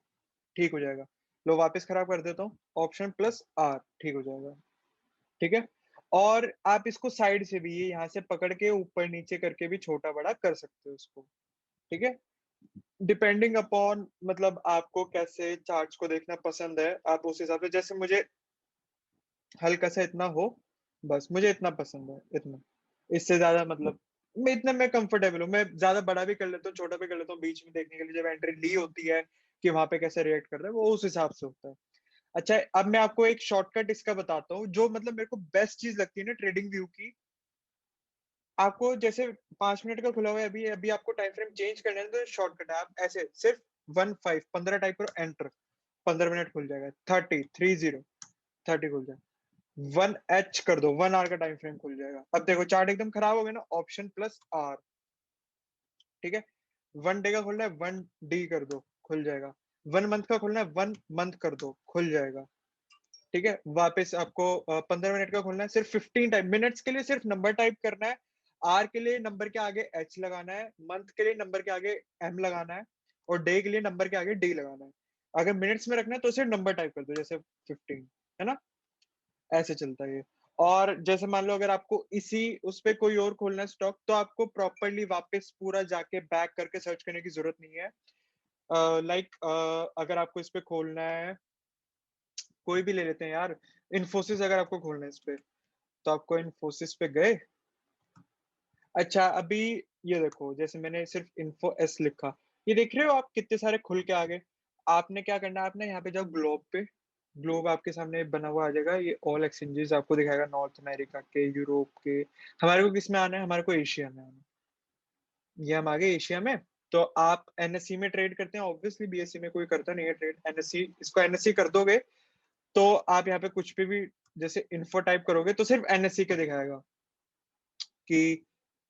ठीक हो जाएगा। लो वापस खराब कर देता हूँ, ऑप्शन प्लस आर ठीक हो जाएगा। ठीक है। और आप इसको साइड से भी, ये यहाँ से पकड़ के ऊपर नीचे करके भी छोटा बड़ा कर सकते हो इसको। ठीक है। डिपेंडिंग अपॉन मतलब आपको कैसे चार्ट्स को देखना पसंद है, आप उस हिसाब से, जैसे मुझे हल्का सा इतना हो, बस मुझे इतना पसंद है, इतना, इससे ज्यादा मतलब मैं इतना मैं कंफर्टेबल हूँ। मैं ज्यादा बड़ा भी कर लेता हूँ, छोटा भी कर लेता हूँ, बीच में देखने के लिए जब एंट्री ली होती है कि वहां पे कैसे रिएक्ट कर रहा है, वो उस हिसाब से होता है। अच्छा, अब मैं आपको एक शॉर्टकट इसका बताता हूँ जो मतलब मेरे को बेस्ट चीज लगती है ना ट्रेडिंग व्यू की। आपको जैसे 5 मिनट का खुला हुआ है, अभी अभी आपको टाइम फ्रेम चेंज करना है तो शॉर्टकट है, आप ऐसे सिर्फ 15 टाइप करो, एंटर, 15 मिनट खुल जाएगा, 30 खुल जाएगा, 1H कर दो, 1 आवर का टाइम फ्रेम खुल जाएगा। अब देखो चार्ट एकदम खराब हो गया ना, ऑप्शन प्लस आर। ठीक है। 1 डे का खोलना है, 1D कर दो, खुल जाएगा। 1 मंथ का खोलना है, 1 मंथ कर दो, खुल जाएगा। ठीक है। वापस आपको 15 मिनट का खोलना है, सिर्फ 15 मिनट्स के लिए सिर्फ नंबर टाइप करना है। आर के लिए नंबर के आगे एच लगाना है, मंथ के लिए नंबर के आगे एम लगाना है, और डे के लिए नंबर के आगे डी लगाना है। अगर मिनट्स में रखना है तो सिर्फ नंबर टाइप कर दो, जैसे 15, है ना, ऐसे चलता है ये। और जैसे मान लो अगर आपको इसी उस पे कोई और खोलना है स्टॉक, तो आपको प्रॉपरली वापस पूरा जाके बैक करके सर्च करने की जरूरत नहीं है। लाइक अगर आपको इस पे खोलना है, कोई भी ले लेते हैं यार, इन्फोसिस अगर आपको खोलना है इस पे, तो आपको इन्फोसिस पे गए। अच्छा, अभी ये देखो, जैसे मैंने सिर्फ इन्फो एस लिखा, ये देख रहे हो आप कितने सारे खुल के आ गए। आपने क्या करना है, आपने यहाँ पे जाओ ग्लोब पे, ग्लोब आपके सामने बना हुआ आ जाएगा, ये ऑल एक्सचेंजेस आपको दिखाएगा, नॉर्थ अमेरिका के, यूरोप के। हमारे को किस में आना है, हमारे को एशिया में आना है। ये हम आ गए एशिया में। तो आप एनएससी में ट्रेड करते हैं, ऑब्वियसली बीएससी में कोई करता नहीं है ट्रेड, एनएससी, इसको एनएससी कर दोगे तो आप यहाँ पे कुछ भी जैसे इन्फो टाइप करोगे तो सिर्फ एनएससी के दिखाएगा, कि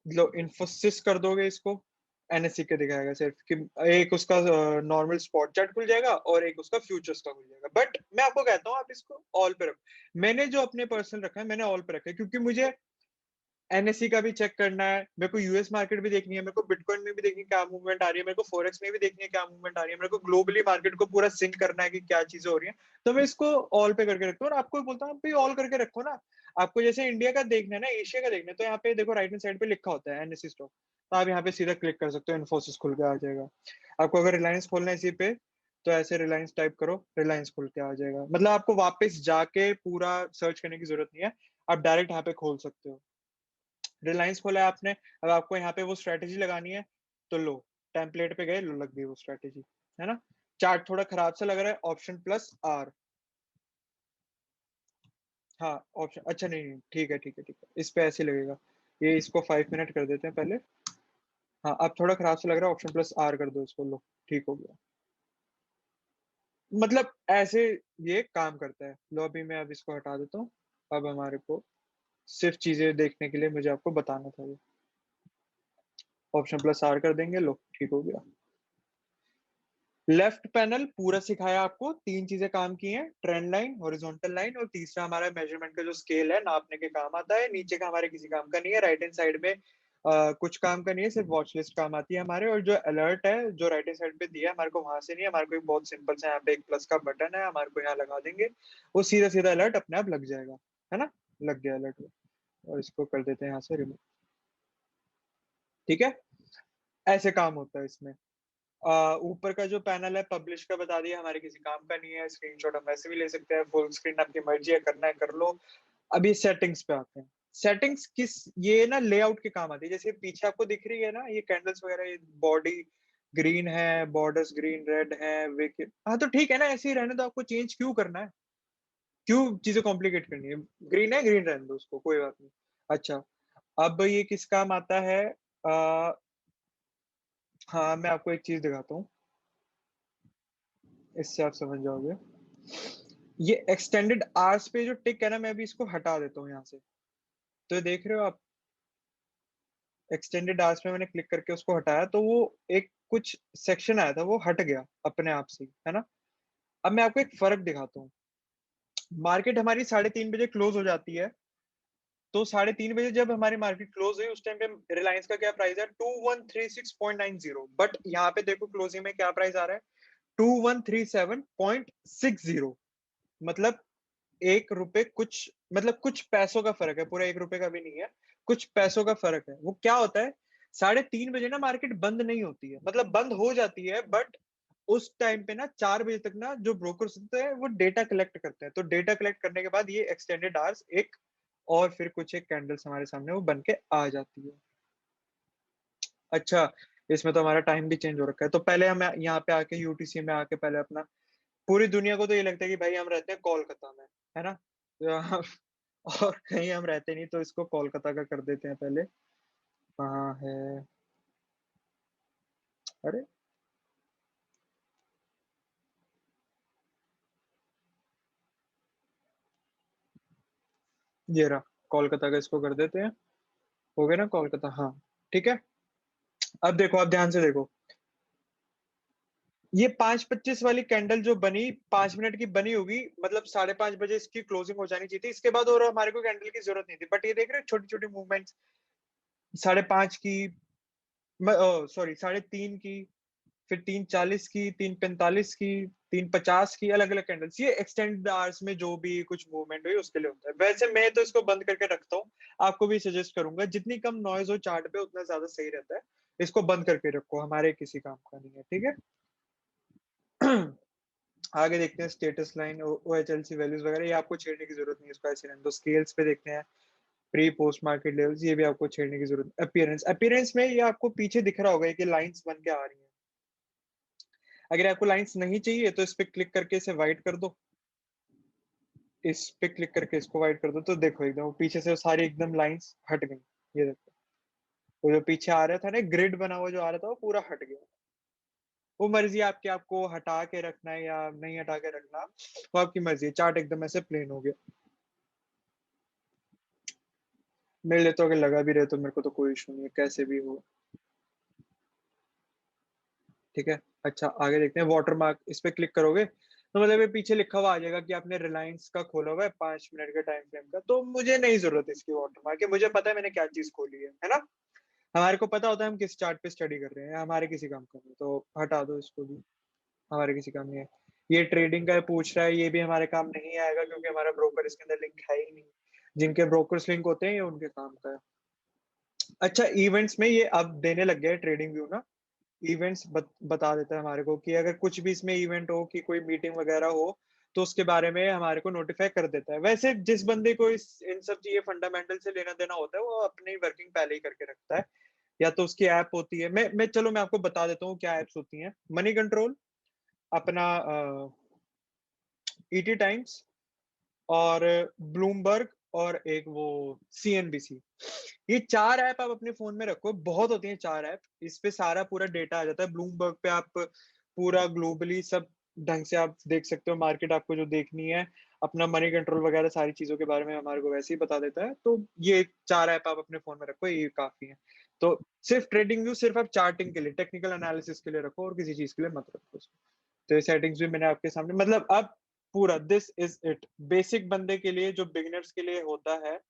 लो इन्फोसिस कर दोगे इसको, एनएससी के दिखाएगा सिर्फ, कि एक उसका नॉर्मल स्पॉट चार्ट खुल जाएगा और एक उसका फ्यूचर्स का खुल जाएगा। बट मैं आपको कहता हूँ आप इसको ऑल पे रखो। मैंने जो अपने पर्सनल रखा है मैंने ऑल पे रखा है, क्योंकि मुझे एनएससी का भी चेक करना है, मेरे को यूएस मार्केट भी देखनी है, मेरे को बिटकॉइन में भी देखनी है क्या मूवमेंट आ रही है, मेरे को फॉरेक्स में भी देखनी है क्या मूवमेंट आ रही है, मेरे को ग्लोबली मार्केट को पूरा सिंक करना है कि क्या चीजें हो रही है। तो मैं इसको ऑल पे करके रखता हूँ, और आपको बोलता हूँ आप भी ऑल करके रखो ना। आपको जैसे इंडिया का देखना है ना, एशिया का देखना है, तो यहाँ पे देखो राइट हैंड साइड पे लिखा होता है एनएससी स्टॉक, तो आप यहाँ पे सीधा क्लिक कर सकते हो, इन्फोसिस खुल के आ जाएगा। आपको अगर रिलायंस खोलना है इसी पे, तो ऐसे रिलायंस टाइप करो, रिलायंस खुल के आ जाएगा। मतलब आपको वापस जाके पूरा सर्च करने की जरूरत नहीं है, आप डायरेक्ट यहाँ पे खोल सकते हो। रिलायंस खोला है आपने, अब आपको यहाँ पे वो स्ट्रेटेजी लगानी है, तो लो टेम्पलेट पे गए, लो लग गई वो स्ट्रेटेजी, है ना। चार्ट थोड़ा खराब सा लग रहा है, ऑप्शन प्लस आर। हाँ ऑप्शन, अच्छा नहीं नहीं, ठीक है ठीक है ठीक है, इस पे ऐसे लगेगा। ये इसको 5 मिनट कर देते हैं पहले। हाँ अब थोड़ा खराब सा लग रहा है, ऑप्शन प्लस आर कर दो इसको, लो ठीक हो गया। मतलब ऐसे ये काम करता है। लो अभी मैं अब इसको हटा देता हूँ। अब हमारे को सिर्फ चीजें देखने के लिए मुझे आपको बताना था, ये ऑप्शन प्लस आर कर देंगे, लो ठीक हो गया। लेफ्ट पैनल पूरा सिखाया आपको, 3 चीजें काम की हैं, ट्रेंड लाइन, हॉरिजॉन्टल लाइन, और तीसरा हमारा मेजरमेंट का जो स्केल है, नापने के काम आता है। नीचे का हमारे किसी काम का नहीं है, राइट हैंड साइड में कुछ काम का नहीं है, सिर्फ वॉच लिस्ट काम आती है हमारे। और जो अलर्ट है जो राइट हैंड साइड पे दिया है, हमारे को वहां से नहीं है, हमारे को एक बहुत सिंपल सा यहाँ पे एक प्लस का बटन है, हमारे को यहाँ लगा देंगे, वो सीधा सीधा अलर्ट अपने आप लग जाएगा, है ना। लग गया अलर्ट। और इसको कर देते हैं यहाँ से रिमूव। ठीक है। ऐसे काम होता है इसमें। ऊपर का जो पैनल है पब्लिश का बता दिया, हमारे किसी काम का नहीं है, स्क्रीनशॉट हम वैसे भी ले सकते हैं, फुल स्क्रीन आपकी मर्जी है, करना है कर लो। अभी सेटिंग्स पे आते हैं। सेटिंग्स किस, ये ना लेआउट के काम आती है, जैसे पीछे आपको दिख रही है ना ये कैंडल्स वगैरह, ये बॉडी ग्रीन है, बॉर्डर्स ग्रीन रेड है, विकेट, हाँ तो ठीक है ना, ऐसे ही रहने दो, आपको चेंज क्यों करना है, क्यों चीजें कॉम्प्लिकेट करनी है। ग्रीन है, ग्रीन रहने दो उसको, कोई बात नहीं। अच्छा, अब ये किस काम आता है। आ, हाँ मैं आपको एक चीज दिखाता हूँ, इससे आप समझ जाओगे। ये एक्सटेंडेड आवर्स पे जो टिक है ना, मैं अभी इसको हटा देता हूँ यहाँ से। तो ये देख रहे हो आप, एक्सटेंडेड आवर्स पे मैंने क्लिक करके उसको हटाया, तो वो एक कुछ सेक्शन आया था वो हट गया अपने आप से, है ना। अब मैं आपको एक फर्क दिखाता हूँ। मार्केट हमारी 3:30 बजे क्लोज हो जाती है। तो 3:30 बजे जब हमारी मार्केट क्लोज हुई, उस टाइम पे रिलायंस का क्या प्राइस है, 2136.90। बट यहाँ पे देखो क्लोजिंग में क्या प्राइस आ रहा है, 2137.60। मतलब 1 रुपए कुछ, मतलब कुछ पैसों का फर्क है, पूरा 1 रुपए का भी नहीं है, कुछ पैसों का फर्क है। वो क्या होता है, 3:30 बजे ना मार्केट बंद नहीं होती है, मतलब बंद हो जाती है, बट उस टाइम पे ना 4 बजे तक ना जो ब्रोकर्स होते हैं वो डेटा कलेक्ट करते हैं। तो डेटा कलेक्ट करने के बाद ये एक्सटेंडेड आवर्स एक, और फिर कुछ एक कैंडल्स हमारे सामने वो बन के आ जाती है। अच्छा, इसमें तो हमारा टाइम भी चेंज हो रखा है। तो पहले हम यहाँ पे आके यूटीसी में आके पहले अपना, पूरी दुनिया को तो ये लगता है कि भाई हम रहते हैं कोलकाता में, है ना। और कहीं हम रहते नहीं, तो इसको कोलकाता का कर देते हैं पहले। कहाँ है, अरे ये रहा, कोलकाता का इसको कर देते हैं। हो गया ना कोलकाता, हाँ। ठीक है। अब देखो, अब ध्यान से देखो, ये 5:25 वाली कैंडल जो बनी, 5 मिनट की बनी होगी, मतलब 5:30 बजे इसकी क्लोजिंग हो जानी चाहिए थी। इसके बाद और हमारे को कैंडल की जरूरत नहीं थी, बट ये देख रहे हैं छोटी छोटी मूवमेंट्स, 5:30 की, सॉरी 3:30 की, फिर 3:40 की, 3:45 की, 3:50 की, अलग अलग कैंडल्स। ये एक्सटेंड आवर्स में जो भी कुछ मूवमेंट हुई उसके लिए होता है। वैसे मैं तो इसको बंद करके रखता हूँ, आपको भी सजेस्ट करूंगा, जितनी कम नॉइज हो चार्ट पे उतना ज्यादा सही रहता है। इसको बंद करके रखो, हमारे किसी काम का नहीं है, ठीक है। आगे देखते हैं status line, O H L C values वगैरह, ये आपको छेड़ने की जरूरत नहीं है, इसको ऐसे रहने दो। स्केल्स पे देखते हैं प्री पोस्ट मार्केट लेवल्स, ये भी आपको छेड़ने की जरूरत। अपीयरेंस, अपीयरेंस में ये आपको पीछे दिख रहा होगा कि लाइंस बन के आ रही हैं। अगर आपको लाइंस नहीं चाहिए तो इस पे क्लिक करके इसे वाइट कर दो, इस पे क्लिक करके इसको वाइट कर दो, तो देखो एकदम वो पीछे से सारी एकदम लाइंस हट गई। ये देखो, वो जो पीछे आ रहा था ना, ग्रिड बना हुआ जो आ रहा था, वो पूरा हट गया। वो मर्जी है आपकी, आपको हटा के रखना है या नहीं हटा के रखना, वो आपकी मर्जी है। चार्ट एकदम ऐसे प्लेन हो गया। मेरे लिए तो अगर लगा भी रहे तो मेरे को तो कोई इशू नहीं है, कैसे भी हो। ठीक है। अच्छा, आगे देखते हैं वाटर मार्क, इस पे क्लिक करोगे तो मतलब ये पीछे लिखा हुआ आ जाएगा कि आपने रिलायंस का खोला हुआ है 5 मिनट के टाइम फ्रेम का। तो मुझे नहीं जरूरत इसकी वाटर मार्क की, मुझे पता है मैंने क्या चीज खोली है ना। हमारे को पता होता है हम किस चार्ट पे स्टडी कर रहे हैं, हमारे किसी काम का नहीं, तो हटा दो इसको भी, हमारे किसी काम नहीं है। ये ट्रेडिंग का पूछ रहा है, ये भी हमारे काम नहीं आएगा क्योंकि हमारा ब्रोकर इसके अंदर लिंक है ही नहीं। जिनके ब्रोकर्स लिंक होते हैं ये उनके काम का है। अच्छा, इवेंट्स में ये अब देने लग गया है ट्रेडिंग व्यू ना, इवेंट्स बता देता है हमारे को कि अगर कुछ भी इसमें इवेंट हो, कि कोई मीटिंग वगैरह हो, तो उसके बारे में हमारे को नोटिफाई कर देता है। वैसे जिस बंदे को इन सब चीजें फंडामेंटल से लेना देना होता है, वो अपनी वर्किंग पहले ही करके रखता है। या तो उसकी ऐप होती है, मैं आपको बता देता हूँ क्या एप्स होती हैं। मनी कंट्रोल, अपना ईटी टाइम्स, और ब्लूमबर्ग, और एक वो सीएनबीसी। ये 4 ऐप आप अपने फोन में रखो, बहुत होती हैं 4 ऐप, इस पे सारा पूरा डेटा आ जाता है। ब्लूमबर्ग पे आप पूरा ग्लोबली सब ढंग से आप देख सकते हो, मार्केट आपको जो देखनी है, अपना मनी कंट्रोल वगैरह सारी चीजों के बारे में हमारे को वैसे ही बता देता है। तो ये 4 ऐप आप अपने फोन में रखो, ये काफी है। तो सिर्फ ट्रेडिंग व्यू सिर्फ आप चार्टिंग के लिए, टेक्निकल एनालिसिस के लिए रखो, और किसी चीज के लिए मत रखो। तो ये सेटिंग्स भी मैंने आपके सामने, मतलब अब पूरा दिस इज इट, बेसिक बंदे के लिए जो बिगिनर्स के लिए होता है।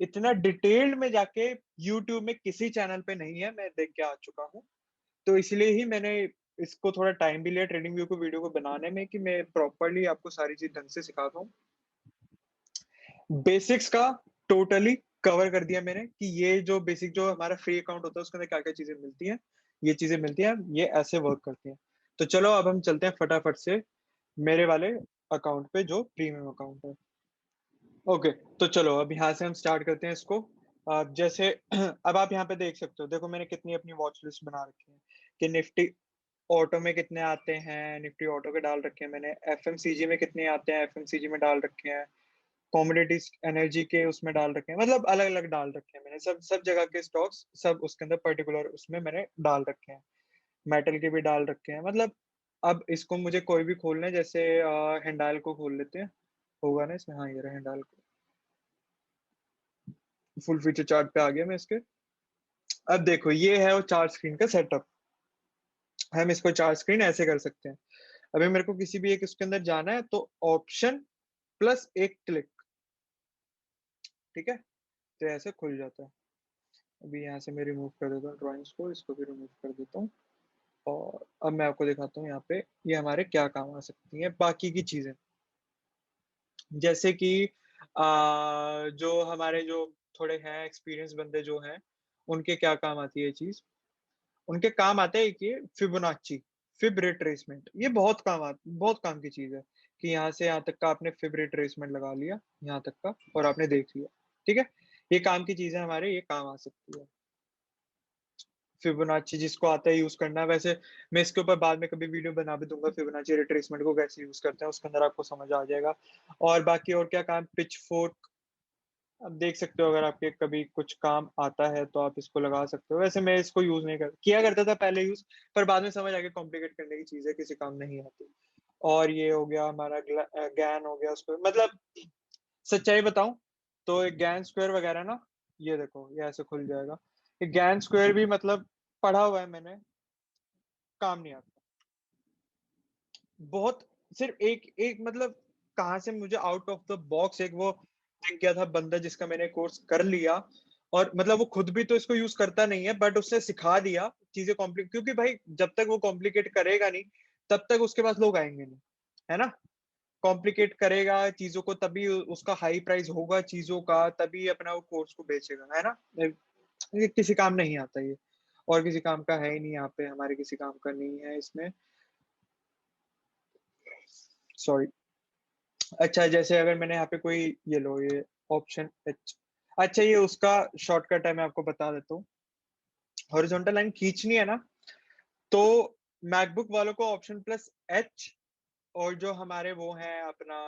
इतना डिटेल्ड में जाके यूट्यूब में किसी चैनल पे नहीं है, मैं देख के आ चुका हूँ। तो इसलिए ही मैंने इसको थोड़ा टाइम भी लिया ट्रेडिंग व्यू को वीडियो को बनाने में, कि मैं प्रॉपरली आपको सारी चीज ढंग से सिखा दूँ। बेसिक्स का टोटली कवर कर दिया मैंने, कि ये जो बेसिक जो हमारा फ्री अकाउंट होता है उसके अंदर क्या क्या चीजें मिलती हैं, ये चीजें मिलती हैं, ये ऐसे वर्क करती हैं। तो चलो अब हम चलते हैं फटाफट से मेरे वाले अकाउंट पे जो प्रीमियम अकाउंट है। ओके, तो चलो अब यहाँ से हम स्टार्ट करते हैं इसको। जैसे अब आप यहाँ पे देख सकते हो, देखो मैंने कितनी अपनी वॉच लिस्ट बना रखी है, कि निफ्टी ऑटो में कितने आते हैं, निफ्टी ऑटो के डाल रखे हैं मैंने। एफएमसीजी में कितने आते हैं, एफएमसीजी में डाल रखे हैं। कॉमोडिटीज एनर्जी के उसमें डाल रखे हैं, मतलब अलग अलग डाल रखे हैं मैंने, सब सब जगह के स्टॉक्स सब उसके अंदर पर्टिकुलर उसमें मैंने डाल रखे हैं। मेटल के भी डाल रखे हैं, मतलब अब इसको मुझे कोई भी खोलना है, जैसे हिंडाल को खोल लेते हैं। होगा ना इसमें, हाँ ये रहा हिंडाल को। फुल फीचर चार्ट पे आ गया मैं इसके। अब देखो ये है वो चार स्क्रीन का सेटअप। हम इसको चार स्क्रीन ऐसे कर सकते हैं। अभी मेरे को किसी भी एक उसके अंदर जाना है, तो ऑप्शन, प्लस एक क्लिक, ठीक है। तो ऐसे खुल जाता है। अभी यहाँ से मैं रिमूव कर देता हूँ ड्राइंग्स को, इसको भी रिमूव कर देता हूँ। और अब मैं आपको दिखाता हूँ यहाँ पे ये हमारे क्या काम आ सकती हैं बाकी की चीजें। जैसे कि जो हमारे जो थोड़े हैं एक्सपीरियंस बंदे जो हैं, उनके क्या काम आती है ये चीज। उनके काम आता है कि फिबोनाची, फिब रिट्रेसमेंट, ये बहुत काम की चीज है कि यहाँ से यहाँ तक का आपने फिब रिट्रेसमेंट लगा लिया, यहाँ तक का, और आपने देख लिया, ठीक है। ये काम की चीजें हमारे ये काम आ सकती है। फिबोनाची जिसको आता है यूज करना, वैसे मैं इसके ऊपर बाद में कभी वीडियो बना भी दूंगा, फिबोनाची रिट्रेसमेंट को कैसे यूज करते हैं, उसके अंदर आपको समझ आ जाएगा। और बाकी और क्या काम, पिच फोर्क, अब देख सकते हो अगर आपके कभी कुछ काम आता है तो आप इसको लगा सकते हो। वैसे मैं इसको यूज नहीं किया करता था पहले यूज, पर बाद में समझ आ गया कॉम्प्लिकेट करने की चीज है, किसी काम नहीं आती। और ये हो गया हमारा गैन हो गया, उसको मतलब सच्चाई बताऊं तो एक गैन स्क्वायर वगैरह ना, ये देखो ये ऐसे खुल जाएगा। ये गैन स्क्वायर भी मतलब पढ़ा हुआ है मैंने, काम नहीं आता बहुत। सिर्फ एक एक मतलब कहाँ से मुझे आउट ऑफ द बॉक्स एक वो दिख गया था बंदा जिसका मैंने कोर्स कर लिया, और मतलब वो खुद भी तो इसको यूज करता नहीं है, बट उसने सिखा दिया चीजें कॉम्प्लिकेट, क्योंकि भाई जब तक वो कॉम्प्लिकेट करेगा नहीं तब तक उसके पास लोग आएंगे नहीं, है ना। कॉम्प्लिकेट करेगा चीजों को तभी उसका हाई प्राइस होगा चीजों का, तभी अपना वो कोर्स को बेचेगा, है ना। ये किसी काम नहीं आता ये, और किसी काम का है ही नहीं यहाँ पे, हमारे किसी काम का नहीं है इसमें, सॉरी। अच्छा जैसे अगर मैंने यहाँ पे कोई, ये लो ये ऑप्शन एच, अच्छा ये उसका शॉर्टकट है, मैं आपको बता देता हूँ। हॉरिजॉन्टल लाइन खींचनी है ना, तो मैकबुक वालों को ऑप्शन प्लस एच, और जो हमारे वो हैं अपना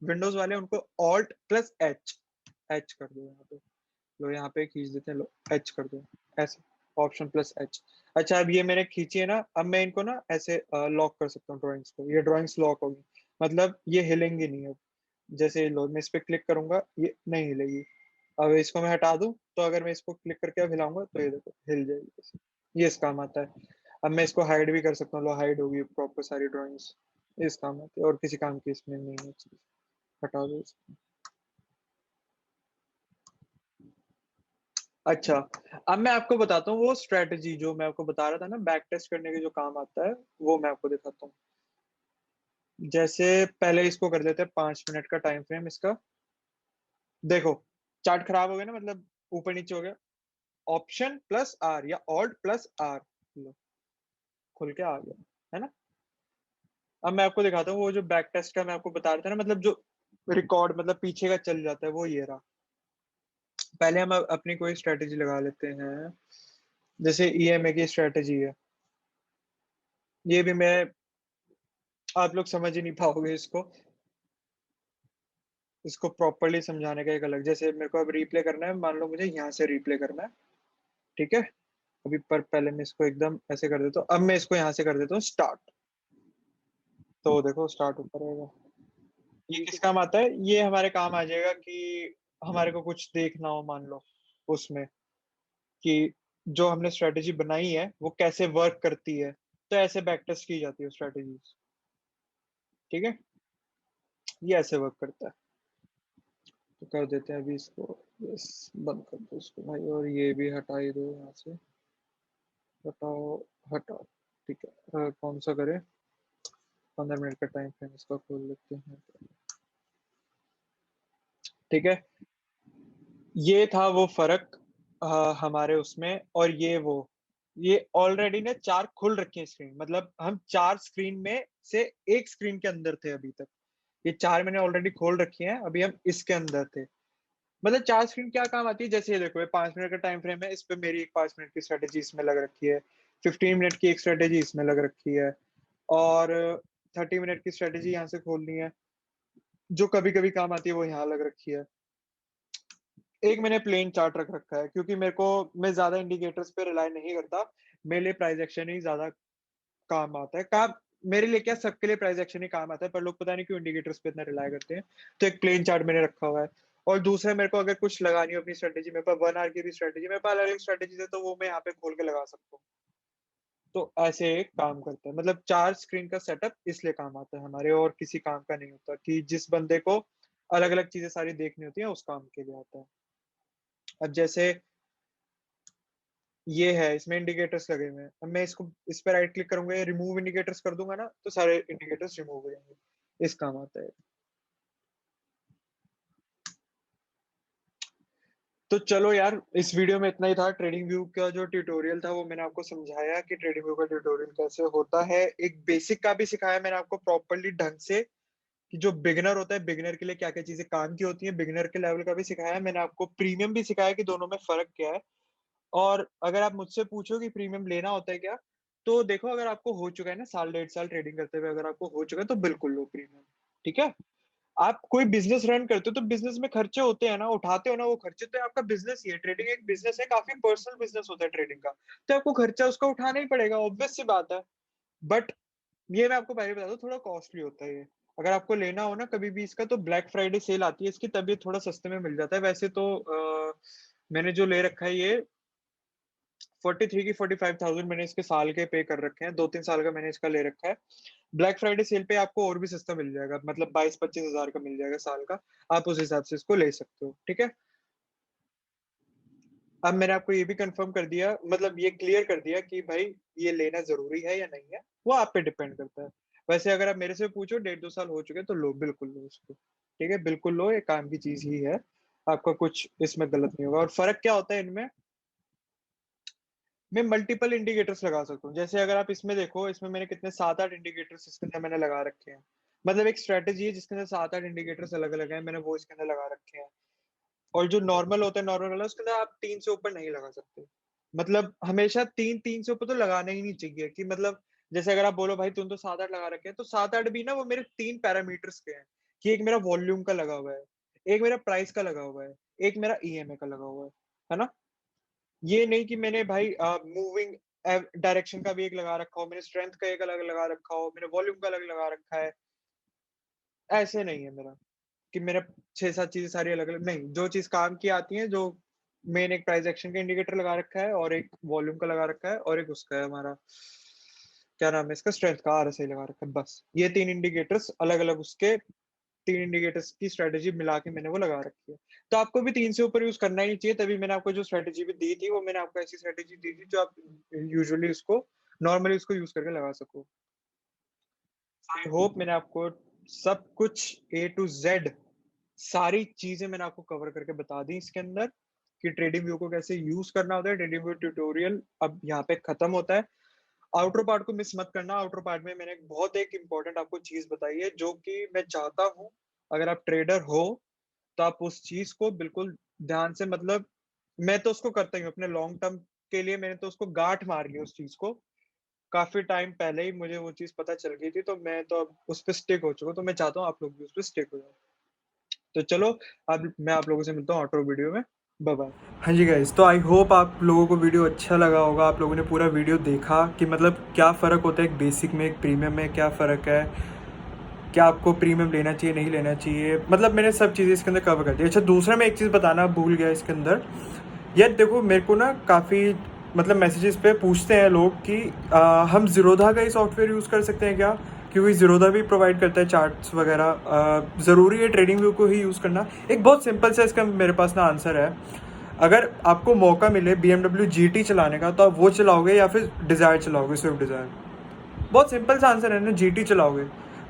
विंडोज वाले उनको ऑल्ट प्लस एच, एच कर दो यहाँ पे। लो यहाँ पे खींच देते हैं, लो एच कर दो ऐसे, ऑप्शन प्लस एच। अच्छा अब ये मैंने खींची है ना, अब मैं इनको ना ऐसे लॉक कर सकता हूँ ड्राइंग्स को, ये ड्राइंग्स लॉक होगी, मतलब ये हिलेंगी नहीं अब। जैसे लो मैं इस पे क्लिक करूंगा ये नहीं हिलेगी। अब इसको मैं हटा दूं तो अगर मैं इसको क्लिक करके अब हिलाऊंगा तो ये देखो हिल जाएगी ऐसे। ये इस काम आता है। अब मैं इसको हाइड भी कर सकता हूँ, लो हाइड होगी प्रॉपर सारी ड्राइंग्स, इस काम आती है, और किसी काम की इसमें नहीं है चीज, हटा दो इसको। अच्छा अब मैं आपको बताता हूँ वो स्ट्रेटजी जो मैं आपको बता रहा था ना बैक टेस्ट करने के जो काम आता है, वो मैं आपको दिखाता हूँ। जैसे पहले इसको कर लेते हैं 5 मिनट का टाइम फ्रेम इसका। देखो चार्ट खराब हो गया ना, मतलब ऊपर नीचे हो गया। ऑप्शन प्लस आर या ऑल्ट प्लस आर, लो खुल के आ गया, है ना। अब मैं आपको दिखाता हूँ वो जो बैक टेस्ट का मैं आपको बता रहा था ना, मतलब जो रिकॉर्ड मतलब पीछे का चल जाता है, वो ये रहा। पहले हम अपनी कोई स्ट्रेटेजी लगा लेते हैं, जैसे ईएमए की स्ट्रेटेजी है। ये भी मैं, आप लोग समझ ही नहीं पाओगे इसको, इसको प्रॉपरली समझाने का एक अलग, जैसे मेरे को अब रिप्ले करना है, मान लो मुझे यहाँ से रिप्ले करना है, ठीक है। अभी पर पहले मैं इसको एकदम ऐसे कर देता हूँ, अब मैं इसको यहाँ से कर देता हूँ स्टार्ट, तो देखो स्टार्ट ऊपर आएगा। ये किस काम आता है, ये हमारे काम आ जाएगा कि हमारे को कुछ देखना हो मान लो उसमें, कि जो हमने स्ट्रेटेजी बनाई है वो कैसे वर्क करती है, तो ऐसे बैक टेस्ट की जाती है स्ट्रेटेजी, ठीक है। ये ऐसे वर्क करता है। तो कर देते हैं अभी इसको, यस, बंद कर दो इसको भाई, और ये भी हटा ही दो यहाँ से, हटाओ, हटाओ, ठीक है। कौन सा करें, 15 मिनट का टाइम फ्रेम इसका खोल लेते हैं, ठीक है। ये था वो फर्क हमारे उसमें, और ये वो, ये ऑलरेडी ने 4 खुल रखी है स्क्रीन, मतलब हम 4 स्क्रीन में से एक स्क्रीन के अंदर थे अभी तक। ये 4 मैंने ऑलरेडी खोल रखी हैं, अभी हम इसके अंदर थे। मतलब 4 स्क्रीन क्या काम आती है, जैसे ये देखो ये 5 मिनट का टाइम फ्रेम है, इस पे मेरी एक 5 मिनट की स्ट्रेटेजी इसमें लग रखी है, 15 मिनट की एक स्ट्रेटेजी इसमें लग रखी है, और 30 मिनट की स्ट्रेटेजी यहाँ से खोलनी है, जो कभी कभी काम आती है वो यहाँ लग रखी है। एक मैंने प्लेन चार्ट रख रखा है क्योंकि मेरे को, मैं ज्यादा इंडिकेटर्स पे रिलाई नहीं करता, मेरे लिए प्राइस एक्शन ही ज्यादा काम आता है। काम मेरे लिए क्या, सबके लिए प्राइस एक्शन ही काम आता है, पर लोग पता नहीं क्यों इंडिकेटर्स पे इतना रिलाई करते हैं। तो एक प्लेन चार्ट मैंने रखा हुआ है। और दूसरा मेरे को अगर कुछ लगानी हो अपनी स्ट्रेटेजी, मेरे पास 1 आवर की भी स्ट्रेटेजी, मेरे पास अलग स्ट्रेटेजी है, तो वो मैं यहाँ पे खोल के लगा सकता हूँ। तो ऐसे एक काम करता है, मतलब 4 स्क्रीन का सेटअप इसलिए काम आता है हमारे, और किसी काम का नहीं होता, कि जिस बंदे को अलग-अलग चीज़ें सारी देखनी होती हैं, उस काम के लिए आता है। अब जैसे ये है, इसमें इंडिकेटर्स लगे हुए हैं। अब मैं इसको इस पे राइट क्लिक करूँगा या रिमूव इंडिकेटर्स कर दूँगा ना, तो सारे इंडिकेटर्स रिमूव हो जाएँगे। इस काम आता है। तो चलो यार, इस वीडियो में इतना ही था। ट्रेडिंग व्यू का जो ट्यूटोरियल था वो मैंने आपको समझाया कि ट्रेडिंग व्यू का ट्यूटोरियल कैसे होता है। एक बेसिक का भी सिखाया मैंने आपको प्रॉपर्ली ढंग से, कि जो बिगिनर होता है, बिगिनर के लिए क्या-क्या चीज़ें काम की होती हैं। बिगिनर के लेवल का भी सिखाया है। मैंने आपको प्रीमियम भी सिखाया कि दोनों में फ़र्क क्या है। और अगर आप मुझसे पूछो कि प्रीमियम लेना होता है क्या? तो देखो, अगर आपको हो चुका है ना साल, 1.5 साल ट्रेडिंग करते हुए, अगर आपको हो चुका है तो बिल्कुल लो प्रीमियम, ठीक है? आप कोई बिज़नेस रन करते हो तो बिज़नेस में खर्चे होते हैं ना, उठाते हो ना वो खर्चे, तो आपका बिज़नेस ही है। ट्रेडिंग एक बिज़नेस है, काफ़ी पर्सनल बिज़नेस होता है ट्रेडिंग का। तो आपको खर्चा उसका उठाना ही पड़ेगा, ऑब्वियस सी बात है। बट ये मैं आपको पहले बता दूँ, थोड़ा कॉस्टली होता है ये। अगर आपको लेना हो ना कभी भी इसका, तो ब्लैक फ्राइडे सेल आती है इसकी, तब ये थोड़ा सस्ते में मिल जाता है। वैसे तो मैंने जो ले रखा है ये 43 की 45,000 मैंने इसके साल के पे कर रखे हैं, 2-3 साल का मैंने इसका ले रखा है। ब्लैक फ्राइडे सेल पे आपको और भी सस्ता मिल जाएगा, मतलब 22-25 हज़ार का मिल जाएगा साल का। आप उस हिसाब से इसको ले सकते हो, ठीक है? अब मैंने आपको ये भी कन्फर्म कर दिया, मतलब ये क्लियर कर दिया कि भाई ये लेना ज़रूरी है या नहीं है, वो आप पे डिपेंड करता है। वैसे अगर आप मेरे से पूछो, 1.5-2 साल हो चुके हैं तो लो, बिल्कुल लो इसको, ठीक है? बिल्कुल लो, ये काम की चीज़ ही है। आपका कुछ इसमें गलत नहीं होगा। और फ़र्क क्या होता है इनमें, मैं मल्टीपल इंडिकेटर्स लगा सकता हूँ। जैसे अगर आप इसमें देखो, इसमें मैंने कितने 7-8 इंडिकेटर्स इसके अंदर मैंने लगा रखे हैं। मतलब एक स्ट्रैटेजी है जिसके अंदर 7-8 इंडिकेटर्स अलग-अलग हैं, मैंने वो इसके अंदर लगा रखे हैं। और जो नॉर्मल होता है, नॉर्मल वाला, उसके अंदर आप 3 से ऊपर नहीं लगा सकते। मतलब हमेशा 3 से ऊपर तो लगाना ही नहीं चाहिए, कि मतलब जैसे अगर आप बोलो भाई तुम तो 7-8 लगा रखे हैं, तो 7-8 भी ना वो मेरे 3 पैरामीटर्स के हैं, कि एक मेरा वॉल्यूम का लगा हुआ है, एक मेरा प्राइस का लगा हुआ है, एक मेरा ईएमए का लगा हुआ है ना? ये नहीं कि मैंने भाई मूविंग डायरेक्शन का भी एक लगा रखा हो, मैंने स्ट्रेंथ का एक अलग लगा रखा हो, मैंने वॉल्यूम का अलग लगा रखा है। ऐसे नहीं है मेरा, कि मेरा 6-7 चीज़ें सारी अलग-अलग नहीं, जो चीज़ काम की आती है, जो मेन एक प्राइस एक्शन का इंडिकेटर लगा रखा है, और एक वॉल्यूम का लगा रखा है, और एक उसका है हमारा, क्या नाम है इसका, स्ट्रेंथ का आरएसआई लगा रखा है, बस। ये 3 इंडिकेटर्स अलग-अलग, उसके 3 इंडिकेटर्स की स्ट्रैटेजी मिला के मैंने वो लगा रखी है। तो आपको भी 3 से ऊपर यूज़ करना ही नहीं चाहिए, तभी मैंने आपको जो स्ट्रैटेजी भी दी थी, वो मैंने आपको ऐसी स्ट्रैटेजी दी थी जो आप यूजुअली उसको नॉर्मली उसको यूज़ करके लगा सको। आई होप मैंने आपको सब कुछ ए टू ज़ेड सारी चीज़ें मैंने आपको कवर करके बता दी इसके अंदर, कि ट्रेडिंग व्यू को कैसे यूज़ करना होता है। ट्रेडिंग व्यू ट्यूटोरियल अब यहाँ पे खत्म होता है। आउटर पार्ट को मिस मत करना। आउटर पार्ट में मैंने बहुत एक इम्पोर्टेंट आपको चीज़ बताई है, जो कि मैं चाहता हूँ, अगर आप ट्रेडर हो, तो आप उस चीज़ को बिल्कुल ध्यान से, मतलब मैं तो उसको करता ही हूँ अपने लॉन्ग टर्म के लिए, मैंने तो उसको गाँठ मार ली उस चीज़ को। काफ़ी टाइम पहले ही मुझे वो चीज़ पता चल गई थी, तो मैं तो अब उस पे स्टिक हो चुका हूँ, तो मैं चाहता हूँ आप लोग भी उस पे स्टिक हो जाओ। तो चलो, अब मैं आप लोगों से मिलता हूँ आउटरो वीडियो में। Bye bye. हाँ जी गाइस, तो आई होप आप लोगों को वीडियो अच्छा लगा होगा, आप लोगों ने पूरा वीडियो देखा कि मतलब क्या फ़र्क होता है एक बेसिक में एक प्रीमियम में, क्या फ़र्क है, क्या आपको प्रीमियम लेना चाहिए नहीं लेना चाहिए, मतलब मैंने सब चीज़ें इसके अंदर कवर कर दी। अच्छा, दूसरा मैं एक चीज़ बताना भूल गया इसके अंदर। यार देखो, मेरे को ना काफ़ी मतलब मैसेजेस पे पूछते हैं लोग कि हम ज़ीरोधा का ही सॉफ्टवेयर यूज़ कर सकते हैं क्या, क्योंकि ज़ीरोधा भी प्रोवाइड करता है चार्ट्स वगैरह। ज़रूरी है ट्रेडिंग व्यू को ही यूज़ करना? एक बहुत सिंपल सा इसका मेरे पास ना आंसर है। अगर आपको मौका मिले BMW GT चलाने का, तो आप वो चलाओगे या फिर डिज़ायर चलाओगे, स्विफ्ट डिज़ायर? बहुत सिंपल सा आंसर है ना, GT चलाओगे।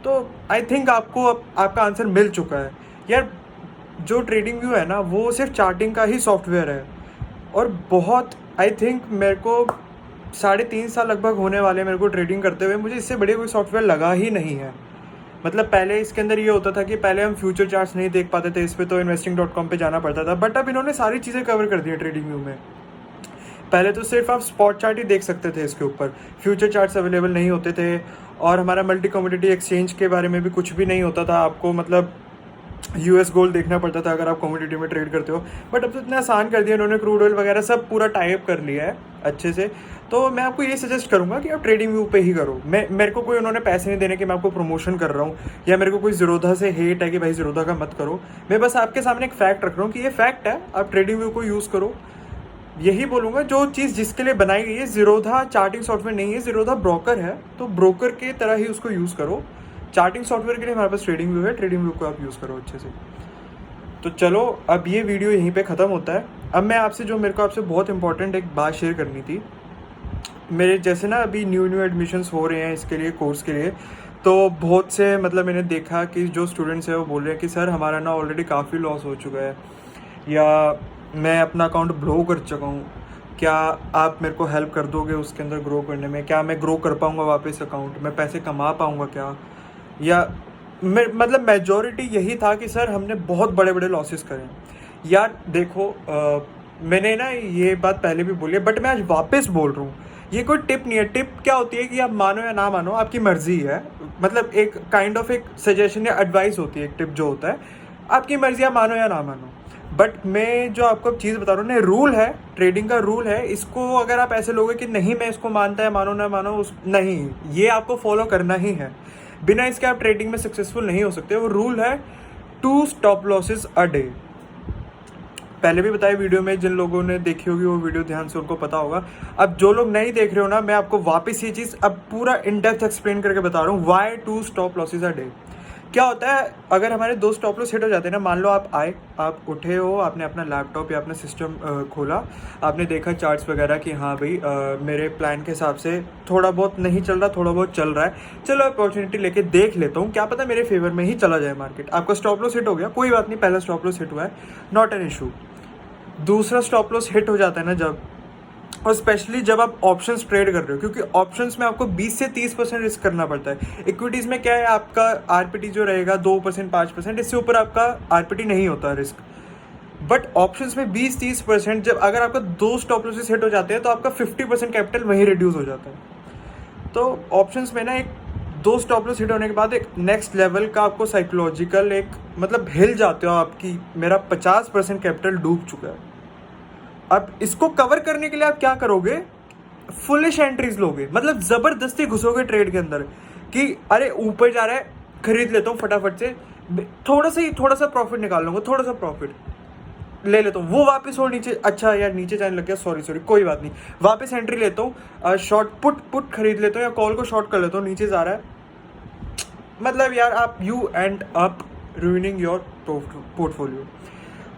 तो आई थिंक आपको आपका आंसर मिल चुका है यार। जो ट्रेडिंग व्यू है ना, वो सिर्फ चार्टिंग का ही सॉफ्टवेयर है, और बहुत आई थिंक मेरे को 3.5 साल लगभग होने वाले मेरे को ट्रेडिंग करते हुए, मुझे इससे बढ़िया कोई सॉफ्टवेयर लगा ही नहीं है। मतलब पहले इसके अंदर ये होता था कि पहले हम फ्यूचर चार्ट्स नहीं देख पाते थे इस पे, तो investing.com पे जाना पड़ता था, बट अब इन्होंने सारी चीज़ें कवर कर दी है ट्रेडिंग व्यू में। पहले तो सिर्फ आप स्पॉट चार्ट ही देख सकते थे इसके ऊपर, फ्यूचर चार्ट्स अवेलेबल नहीं होते थे, और हमारा मल्टी कमोडिटी एक्सचेंज के बारे में भी कुछ भी नहीं होता था। आपको मतलब US गोल्ड देखना पड़ता था अगर आप कमोडिटी में ट्रेड करते हो। बट अब तो इतना आसान कर दिया इन्होंने, क्रूड ऑयल वगैरह सब पूरा टाइप कर लिया है अच्छे से। तो मैं आपको ये सजेस्ट करूंगा कि आप ट्रेडिंग व्यू पे ही करो। मेरे को कोई उन्होंने पैसे नहीं देने कि मैं आपको प्रमोशन कर रहा हूँ, या मेरे को कोई ज़ीरोधा से हेट है कि भाई ज़ीरोधा का मत करो। मैं बस आपके सामने एक फैक्ट रख रहा हूँ कि ये फैक्ट है, आप ट्रेडिंग व्यू को यूज़ करो। यही बोलूँगा, जो चीज़ जिसके लिए बनाई गई है, ज़ीरोधा चार्टिंग सॉफ्टवेयर नहीं है, ज़ीरोधा ब्रोकर है, तो ब्रोकर के तरह ही उसको यूज़ करो। चार्टिंग सॉफ्टवेयर के लिए हमारे पास ट्रेडिंग व्यू है, ट्रेडिंग व्यू को आप यूज़ करो अच्छे से। तो चलो, अब ये वीडियो यहीं पे ख़त्म होता है। अब मैं आपसे मेरे को आपसे बहुत इंपॉर्टेंट एक बात शेयर करनी थी। मेरे जैसे ना अभी न्यू एडमिशन्स हो रहे हैं इसके लिए, कोर्स के लिए, तो बहुत से मतलब मैंने देखा कि जो स्टूडेंट्स हैं वो बोल रहे हैं कि सर हमारा ना ऑलरेडी काफ़ी लॉस हो चुका है, या मैं अपना अकाउंट ब्लो कर चुका हूँ, क्या आप मेरे को हेल्प कर दोगे उसके अंदर ग्रो करने में? क्या मैं ग्रो कर पाऊँगा वापस अकाउंट, मैं पैसे कमा पाऊँगा क्या? या मतलब मेजॉरिटी यही था कि सर हमने बहुत बड़े बड़े लॉसेस करे। यार देखो, मैंने ना ये बात पहले भी बोली है, बट मैं आज वापस बोल रहा हूँ, ये कोई टिप नहीं है। टिप क्या होती है कि आप मानो या ना मानो, आपकी मर्जी है। मतलब एक काइंड ऑफ एक सजेशन या एडवाइस होती है। एक टिप जो होता है, आपकी मर्जी, आप मानो या ना मानो। बट मैं जो आपको चीज़ बता रहा हूँ ना, रूल है, ट्रेडिंग का रूल है। इसको अगर आप ऐसे लोगे कि नहीं मैं इसको मानता है, मानो ना मानो, नहीं, ये आपको फॉलो करना ही है। बिना इसके आप ट्रेडिंग में सक्सेसफुल नहीं हो सकते। वो रूल है 2 स्टॉप लॉसेस अ डे। पहले भी बताया वीडियो में, जिन लोगों ने देखी होगी वो वीडियो ध्यान से, उनको पता होगा। अब जो लोग नहीं देख रहे हो ना, मैं आपको वापस ये चीज़ अब पूरा इन डेप्थ एक्सप्लेन करके बता रहा हूँ। Why 2 stop losses a day. क्या होता है, अगर हमारे 2 स्टॉप लॉस हिट हो जाते हैं ना, मान लो आप आए, आप उठे हो, आपने अपना लैपटॉप या अपना सिस्टम खोला, आपने देखा चार्ट्स वगैरह कि हाँ भाई मेरे प्लान के हिसाब से थोड़ा बहुत नहीं चल रहा, थोड़ा बहुत चल रहा है, चलो अपॉर्चुनिटी लेके देख लेता हूँ, क्या पता मेरे फेवर में ही चला जाए मार्केट। आपका स्टॉप लॉस हिट हो गया, कोई बात नहीं, पहला स्टॉप लॉस हिट हुआ है, नॉट एन इशू। दूसरा स्टॉप लॉस हिट हो जाता है ना जब, और स्पेशली जब आप ऑप्शंस ट्रेड कर रहे हो, क्योंकि ऑप्शंस में आपको 20 से 30% रिस्क करना पड़ता है। इक्विटीज़ में क्या है, आपका आरपीटी जो रहेगा 2% 5%, इससे ऊपर आपका आरपीटी नहीं होता रिस्क। बट ऑप्शंस में 20-30%, जब अगर आपका 2 स्टॉप लॉसेस हिट हो जाते हैं तो आपका 50% कैपिटल वहीं रिड्यूस हो जाता है। तो ऑप्शंस में ना एक 2 स्टॉप लॉस हिट होने के बाद एक नेक्स्ट लेवल का आपको साइकोलॉजिकल एक मतलब हिल जाते हो आपकी, मेरा 50% कैपिटल डूब चुका है। अब इसको कवर करने के लिए आप क्या करोगे, फुलिश एंट्रीज लोगे, मतलब जबरदस्ती घुसोगे ट्रेड के अंदर कि अरे ऊपर जा रहा है, खरीद लेता हूँ फटाफट से, थोड़ा सा प्रॉफिट निकाल लूंगा, थोड़ा सा प्रॉफिट ले लेता हूँ, वो वापस हो नीचे, अच्छा यार नीचे जाने लग गया, सॉरी कोई बात नहीं, वापस एंट्री लेता हूँ, शॉर्ट पुट खरीद लेता हूँ या कॉल को शॉर्ट कर लेता हूँ, नीचे जा रहा है। मतलब यार आप you and up ruining your portfolio.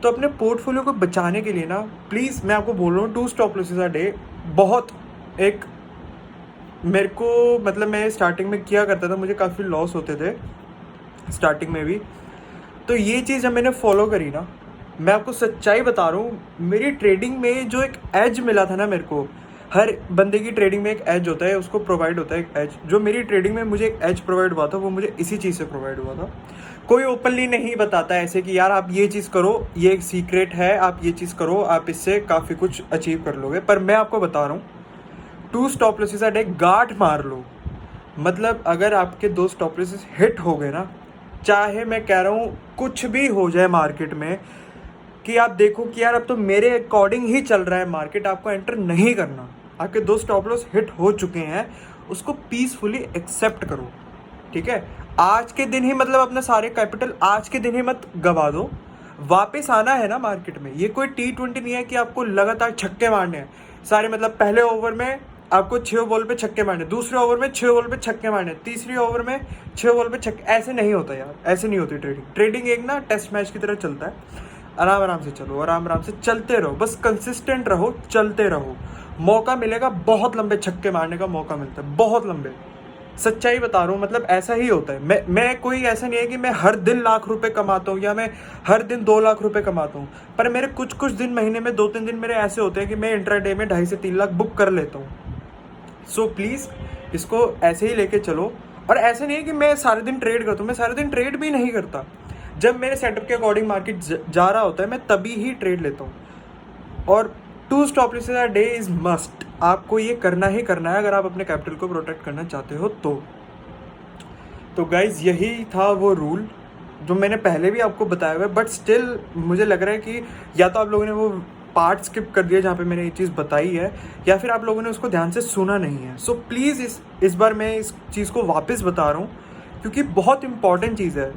तो अपने पोर्टफोलियो को बचाने के लिए ना, प्लीज़ मैं आपको बोल रहा हूँ, 2 स्टॉप लॉसेस अ डे बहुत एक, मेरे को मतलब मैं स्टार्टिंग में किया करता था, मुझे काफ़ी लॉस होते थे स्टार्टिंग में भी। तो ये चीज़ जब मैंने फॉलो करी ना, मैं आपको सच्चाई बता रहा हूँ, मेरी ट्रेडिंग में जो एक एज मिला था ना मेरे को, हर बंदे की ट्रेडिंग में एक एज होता है, उसको प्रोवाइड होता है एक एज। जो मेरी ट्रेडिंग में मुझे एक एज प्रोवाइड हुआ था, वो मुझे इसी चीज़ से प्रोवाइड हुआ था। कोई ओपनली नहीं बताता ऐसे कि यार आप ये चीज़ करो, ये एक सीक्रेट है, आप ये चीज़ करो, आप इससे काफ़ी कुछ अचीव कर लोगे। पर मैं आपको बता रहा हूँ, 2 स्टॉप लॉसेस अ डे, गांठ मार लो। मतलब अगर आपके 2 स्टॉप लॉसेस हिट हो गए ना, चाहे मैं कह रहा हूँ कुछ भी हो जाए मार्केट में, कि आप देखो कि यार अब तो मेरे अकॉर्डिंग ही चल रहा है मार्केट, आपको एंटर नहीं करना, आपके 2 स्टॉप लॉस हिट हो चुके हैं, उसको पीसफुली एक्सेप्ट करो, ठीक है। आज के दिन ही मतलब अपना सारे कैपिटल आज के दिन ही मत गवा दो, वापस आना है ना मार्केट में। ये कोई T20 नहीं है कि आपको लगातार छक्के मारने हैं सारे, मतलब पहले ओवर में आपको 6 बॉल पे छक्के मारने, दूसरे ओवर में 6 बॉल पे छक्के मारने, तीसरी ओवर में 6 बॉल पे छक्के, ऐसे नहीं होता यार, ऐसे नहीं होती ट्रेडिंग एक ना टेस्ट मैच की तरह चलता है। आराम से चलो, आराम से चलते रहो, बस कंसिस्टेंट रहो, चलते रहो, मौका मिलेगा, बहुत लंबे छक्के मारने का मौका मिलता है, बहुत लंबे। सच्चाई बता रहा हूँ, मतलब ऐसा ही होता है। मैं कोई ऐसा नहीं है कि मैं हर दिन लाख रुपए कमाता हूँ या मैं हर दिन 2 लाख रुपए कमाता हूँ, पर मेरे कुछ दिन, महीने में 2-3 दिन मेरे ऐसे होते हैं कि मैं इंट्राडे में 2.5 से 3 लाख बुक कर लेता हूँ। सो प्लीज़ इसको ऐसे ही लेके चलो। और ऐसे नहीं है कि मैं सारे दिन ट्रेड करता हूँ, मैं सारे दिन ट्रेड भी नहीं करता। जब मेरे सेटअप के अकॉर्डिंग मार्केट जा रहा होता है, मैं तभी ही ट्रेड लेता हूँ। और 2 stop losses a day is must, आपको ये करना ही करना है अगर आप अपने कैपिटल को प्रोटेक्ट करना चाहते हो तो गाइज यही था वो रूल जो मैंने पहले भी आपको बताया हुआ है, बट स्टिल मुझे लग रहा है कि या तो आप लोगों ने वो पार्ट स्किप कर दिया जहाँ पे मैंने ये चीज़ बताई है, या फिर आप लोगों ने उसको ध्यान से सुना नहीं है। सो प्लीज़ इस बार मैं इस चीज़ को वापस बता रहा हूँ, क्योंकि बहुत इंपॉर्टेंट चीज़ है।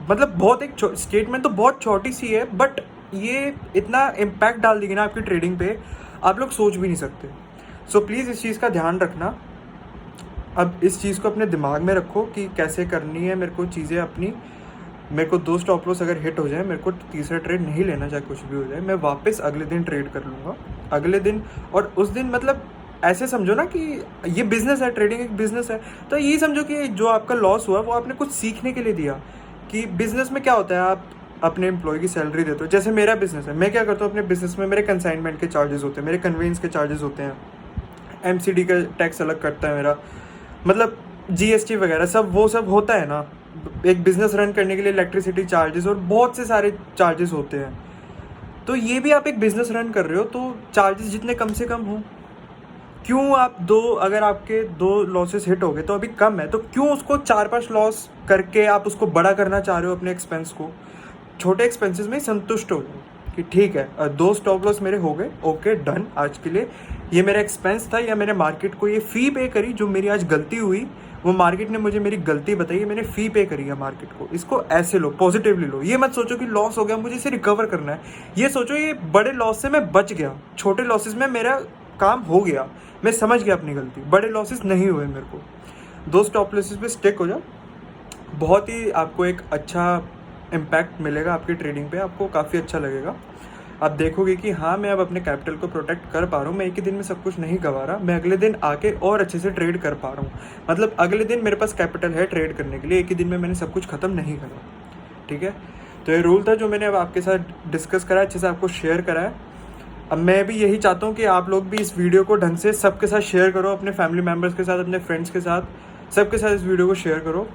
मतलब बहुत एक स्टेटमेंट तो बहुत छोटी सी है, बट ये इतना इम्पैक्ट डाल देगी ना आपकी ट्रेडिंग पे। आप लोग सोच भी नहीं सकते। सो प्लीज़ इस चीज़ का ध्यान रखना। अब इस चीज़ को अपने दिमाग में रखो कि कैसे करनी है मेरे को चीज़ें अपनी। मेरे को 2 स्टॉप लॉस अगर हिट हो जाए, मेरे को तीसरा ट्रेड नहीं लेना, चाहे कुछ भी हो जाए, मैं वापस अगले दिन ट्रेड कर लूँगा अगले दिन। और उस दिन मतलब ऐसे समझो ना कि ये बिज़नेस है, ट्रेडिंग एक बिज़नेस है। तो ये समझो कि जो आपका लॉस हुआ वो आपने कुछ सीखने के लिए दिया। कि बिज़नेस में क्या होता है, आप अपने एम्प्लॉय की सैलरी देते हो। जैसे मेरा बिज़नेस है, मैं क्या करता हूँ अपने बिज़नेस में, मेरे कंसाइनमेंट के चार्जेस होते हैं, मेरे कन्वेंस के चार्जेस होते हैं, एमसीडी का टैक्स अलग कटता है मेरा, मतलब जीएसटी वगैरह सब वो सब होता है ना। एक बिज़नेस रन करने के लिए इलेक्ट्रिसिटी चार्जेस और बहुत से सारे चार्जेस होते हैं। तो ये भी आप एक बिज़नेस रन कर रहे हो तो चार्जेस जितने कम से कम हो, क्यों आप अगर आपके 2 लॉसेस हिट हो गए तो अभी कम है, तो क्यों उसको 4-5 लॉस करके आप उसको बड़ा करना चाह रहे हो अपने एक्सपेंस को। छोटे एक्सपेंसेस में संतुष्ट हो जाओ कि ठीक है 2 स्टॉप लॉस मेरे हो गए, ओके डन। आज के लिए ये मेरा एक्सपेंस था, या मैंने मार्केट को ये फ़ी पे करी, जो मेरी आज गलती हुई वो मार्केट ने मुझे मेरी गलती बताई, मैंने फ़ी पे करी है मार्केट को। इसको ऐसे लो, पॉजिटिवली लो। ये मत सोचो कि लॉस हो गया मुझे इसे रिकवर करना है। ये सोचो ये बड़े लॉस से मैं बच गया, छोटे लॉसेस में मेरा काम हो गया, मैं समझ गया अपनी गलती, बड़े लॉसेस नहीं हुए मेरे को। 2 स्टॉप लॉसेस पे स्टिक हो जाओ, बहुत ही आपको एक अच्छा इम्पैक्ट मिलेगा आपकी ट्रेडिंग पे, आपको काफ़ी अच्छा लगेगा। आप देखोगे कि हाँ मैं अब अपने कैपिटल को प्रोटेक्ट कर पा रहा हूँ, मैं एक ही दिन में सब कुछ नहीं गंवा रहा, मैं अगले दिन आके और अच्छे से ट्रेड कर पा रहा हूँ। मतलब अगले दिन मेरे पास कैपिटल है ट्रेड करने के लिए, एक ही दिन में मैंने सब कुछ ख़त्म नहीं करा। ठीक है, तो ये रूल था जो मैंने अब आपके साथ डिस्कस करा, अच्छे से आपको शेयर करा है। अब मैं भी यही चाहता हूँ कि आप लोग भी इस वीडियो को ढंग से सबके साथ शेयर करो, अपने फैमिली मेम्बर्स के साथ, अपने फ्रेंड्स के साथ, सबके साथ इस वीडियो को शेयर करो।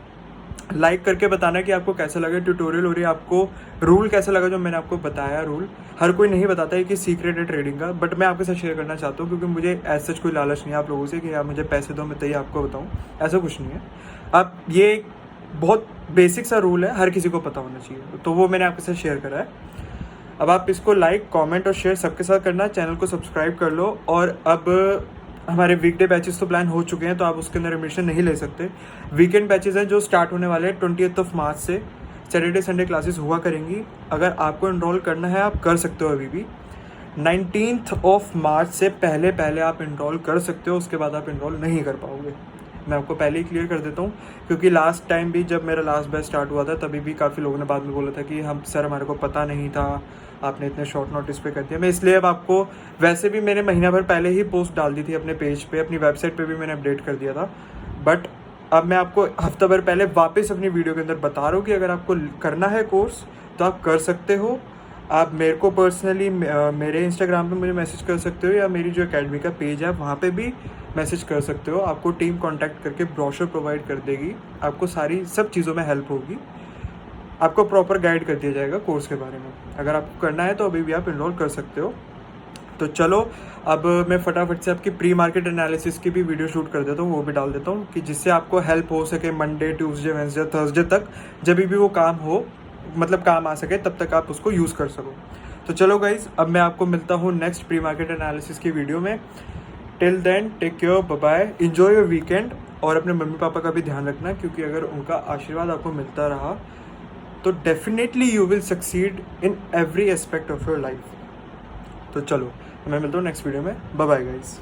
लाइक करके बताना कि आपको कैसा लगा ट्यूटोरियल, और ये आपको रूल कैसा लगा जो मैंने आपको बताया। रूल हर कोई नहीं बताता है कि सीक्रेट है ट्रेडिंग का, बट मैं आपके साथ शेयर करना चाहता हूँ क्योंकि मुझे ऐसा कोई लालच नहीं है आप लोगों से कि आप मुझे पैसे दो मैं तभी आपको बताऊँ, ऐसा कुछ नहीं है। आप ये बहुत बेसिक सा रूल है, हर किसी को पता होना चाहिए, तो वो मैंने आपके साथ शेयर करा है। अब आप इसको लाइक, कमेंट और शेयर सबके साथ करना, चैनल को सब्सक्राइब कर लो। और अब हमारे वीकडे बैचेस तो प्लान हो चुके हैं, तो आप उसके अंदर एडमिशन नहीं ले सकते। वीकेंड बैचेस हैं जो स्टार्ट होने वाले हैं 20 मार्च से। सैटरडे संडे क्लासेस हुआ करेंगी। अगर आपको इनरोल करना है आप कर सकते हो अभी भी। 19 मार्च से पहले आप इनरोल कर सकते हो, उसके बाद आप इनरोल नहीं कर पाओगे। मैं आपको पहले ही क्लियर कर देता हूँ, क्योंकि लास्ट टाइम भी जब मेरा लास्ट बैच स्टार्ट हुआ था तभी भी काफ़ी लोगों ने बाद में बोला था कि हम सर हमारे को पता नहीं था, आपने इतने शॉर्ट नोटिस पे कर दिया। मैं इसलिए अब आपको, वैसे भी मैंने महीना भर पहले ही पोस्ट डाल दी थी अपने पेज पे, अपनी वेबसाइट पे भी मैंने अपडेट कर दिया था, बट अब मैं आपको हफ्ता भर पहले वापस अपनी वीडियो के अंदर बता रहा हूँ कि अगर आपको करना है कोर्स तो आप कर सकते हो। आप मेरे को पर्सनली मेरे इंस्टाग्राम पे मुझे मैसेज कर सकते हो, या मेरी जो एकेडमी का पेज है वहाँ पे भी मैसेज कर सकते हो। आपको टीम कांटेक्ट करके ब्रोशर प्रोवाइड कर देगी, आपको सारी सब चीज़ों में हेल्प होगी, आपको प्रॉपर गाइड कर दिया जाएगा कोर्स के बारे में। अगर आपको करना है तो अभी भी आप इनरोल कर सकते हो। तो चलो अब मैं फटाफट से आपकी प्री मार्केट एनालिसिस की भी वीडियो शूट कर देता हूँ, वो भी डाल देता हूँ, कि जिससे आपको हेल्प हो सके मंडे, ट्यूसडे, वेडनेसडे, थर्सडे तक, जब भी वो काम हो, मतलब काम आ सके, तब तक आप उसको यूज़ कर सको। तो चलो गाइज, अब मैं आपको मिलता हूँ नेक्स्ट प्री मार्केट एनालिसिस की वीडियो में। Till then take care, bye bye, enjoy your weekend. और अपने मम्मी पापा का भी ध्यान रखना, क्योंकि अगर उनका आशीर्वाद आपको मिलता रहा तो definitely you will succeed in every aspect of your life. तो चलो मैं मिलता हूँ नेक्स्ट वीडियो में, बाय बाय गाइज।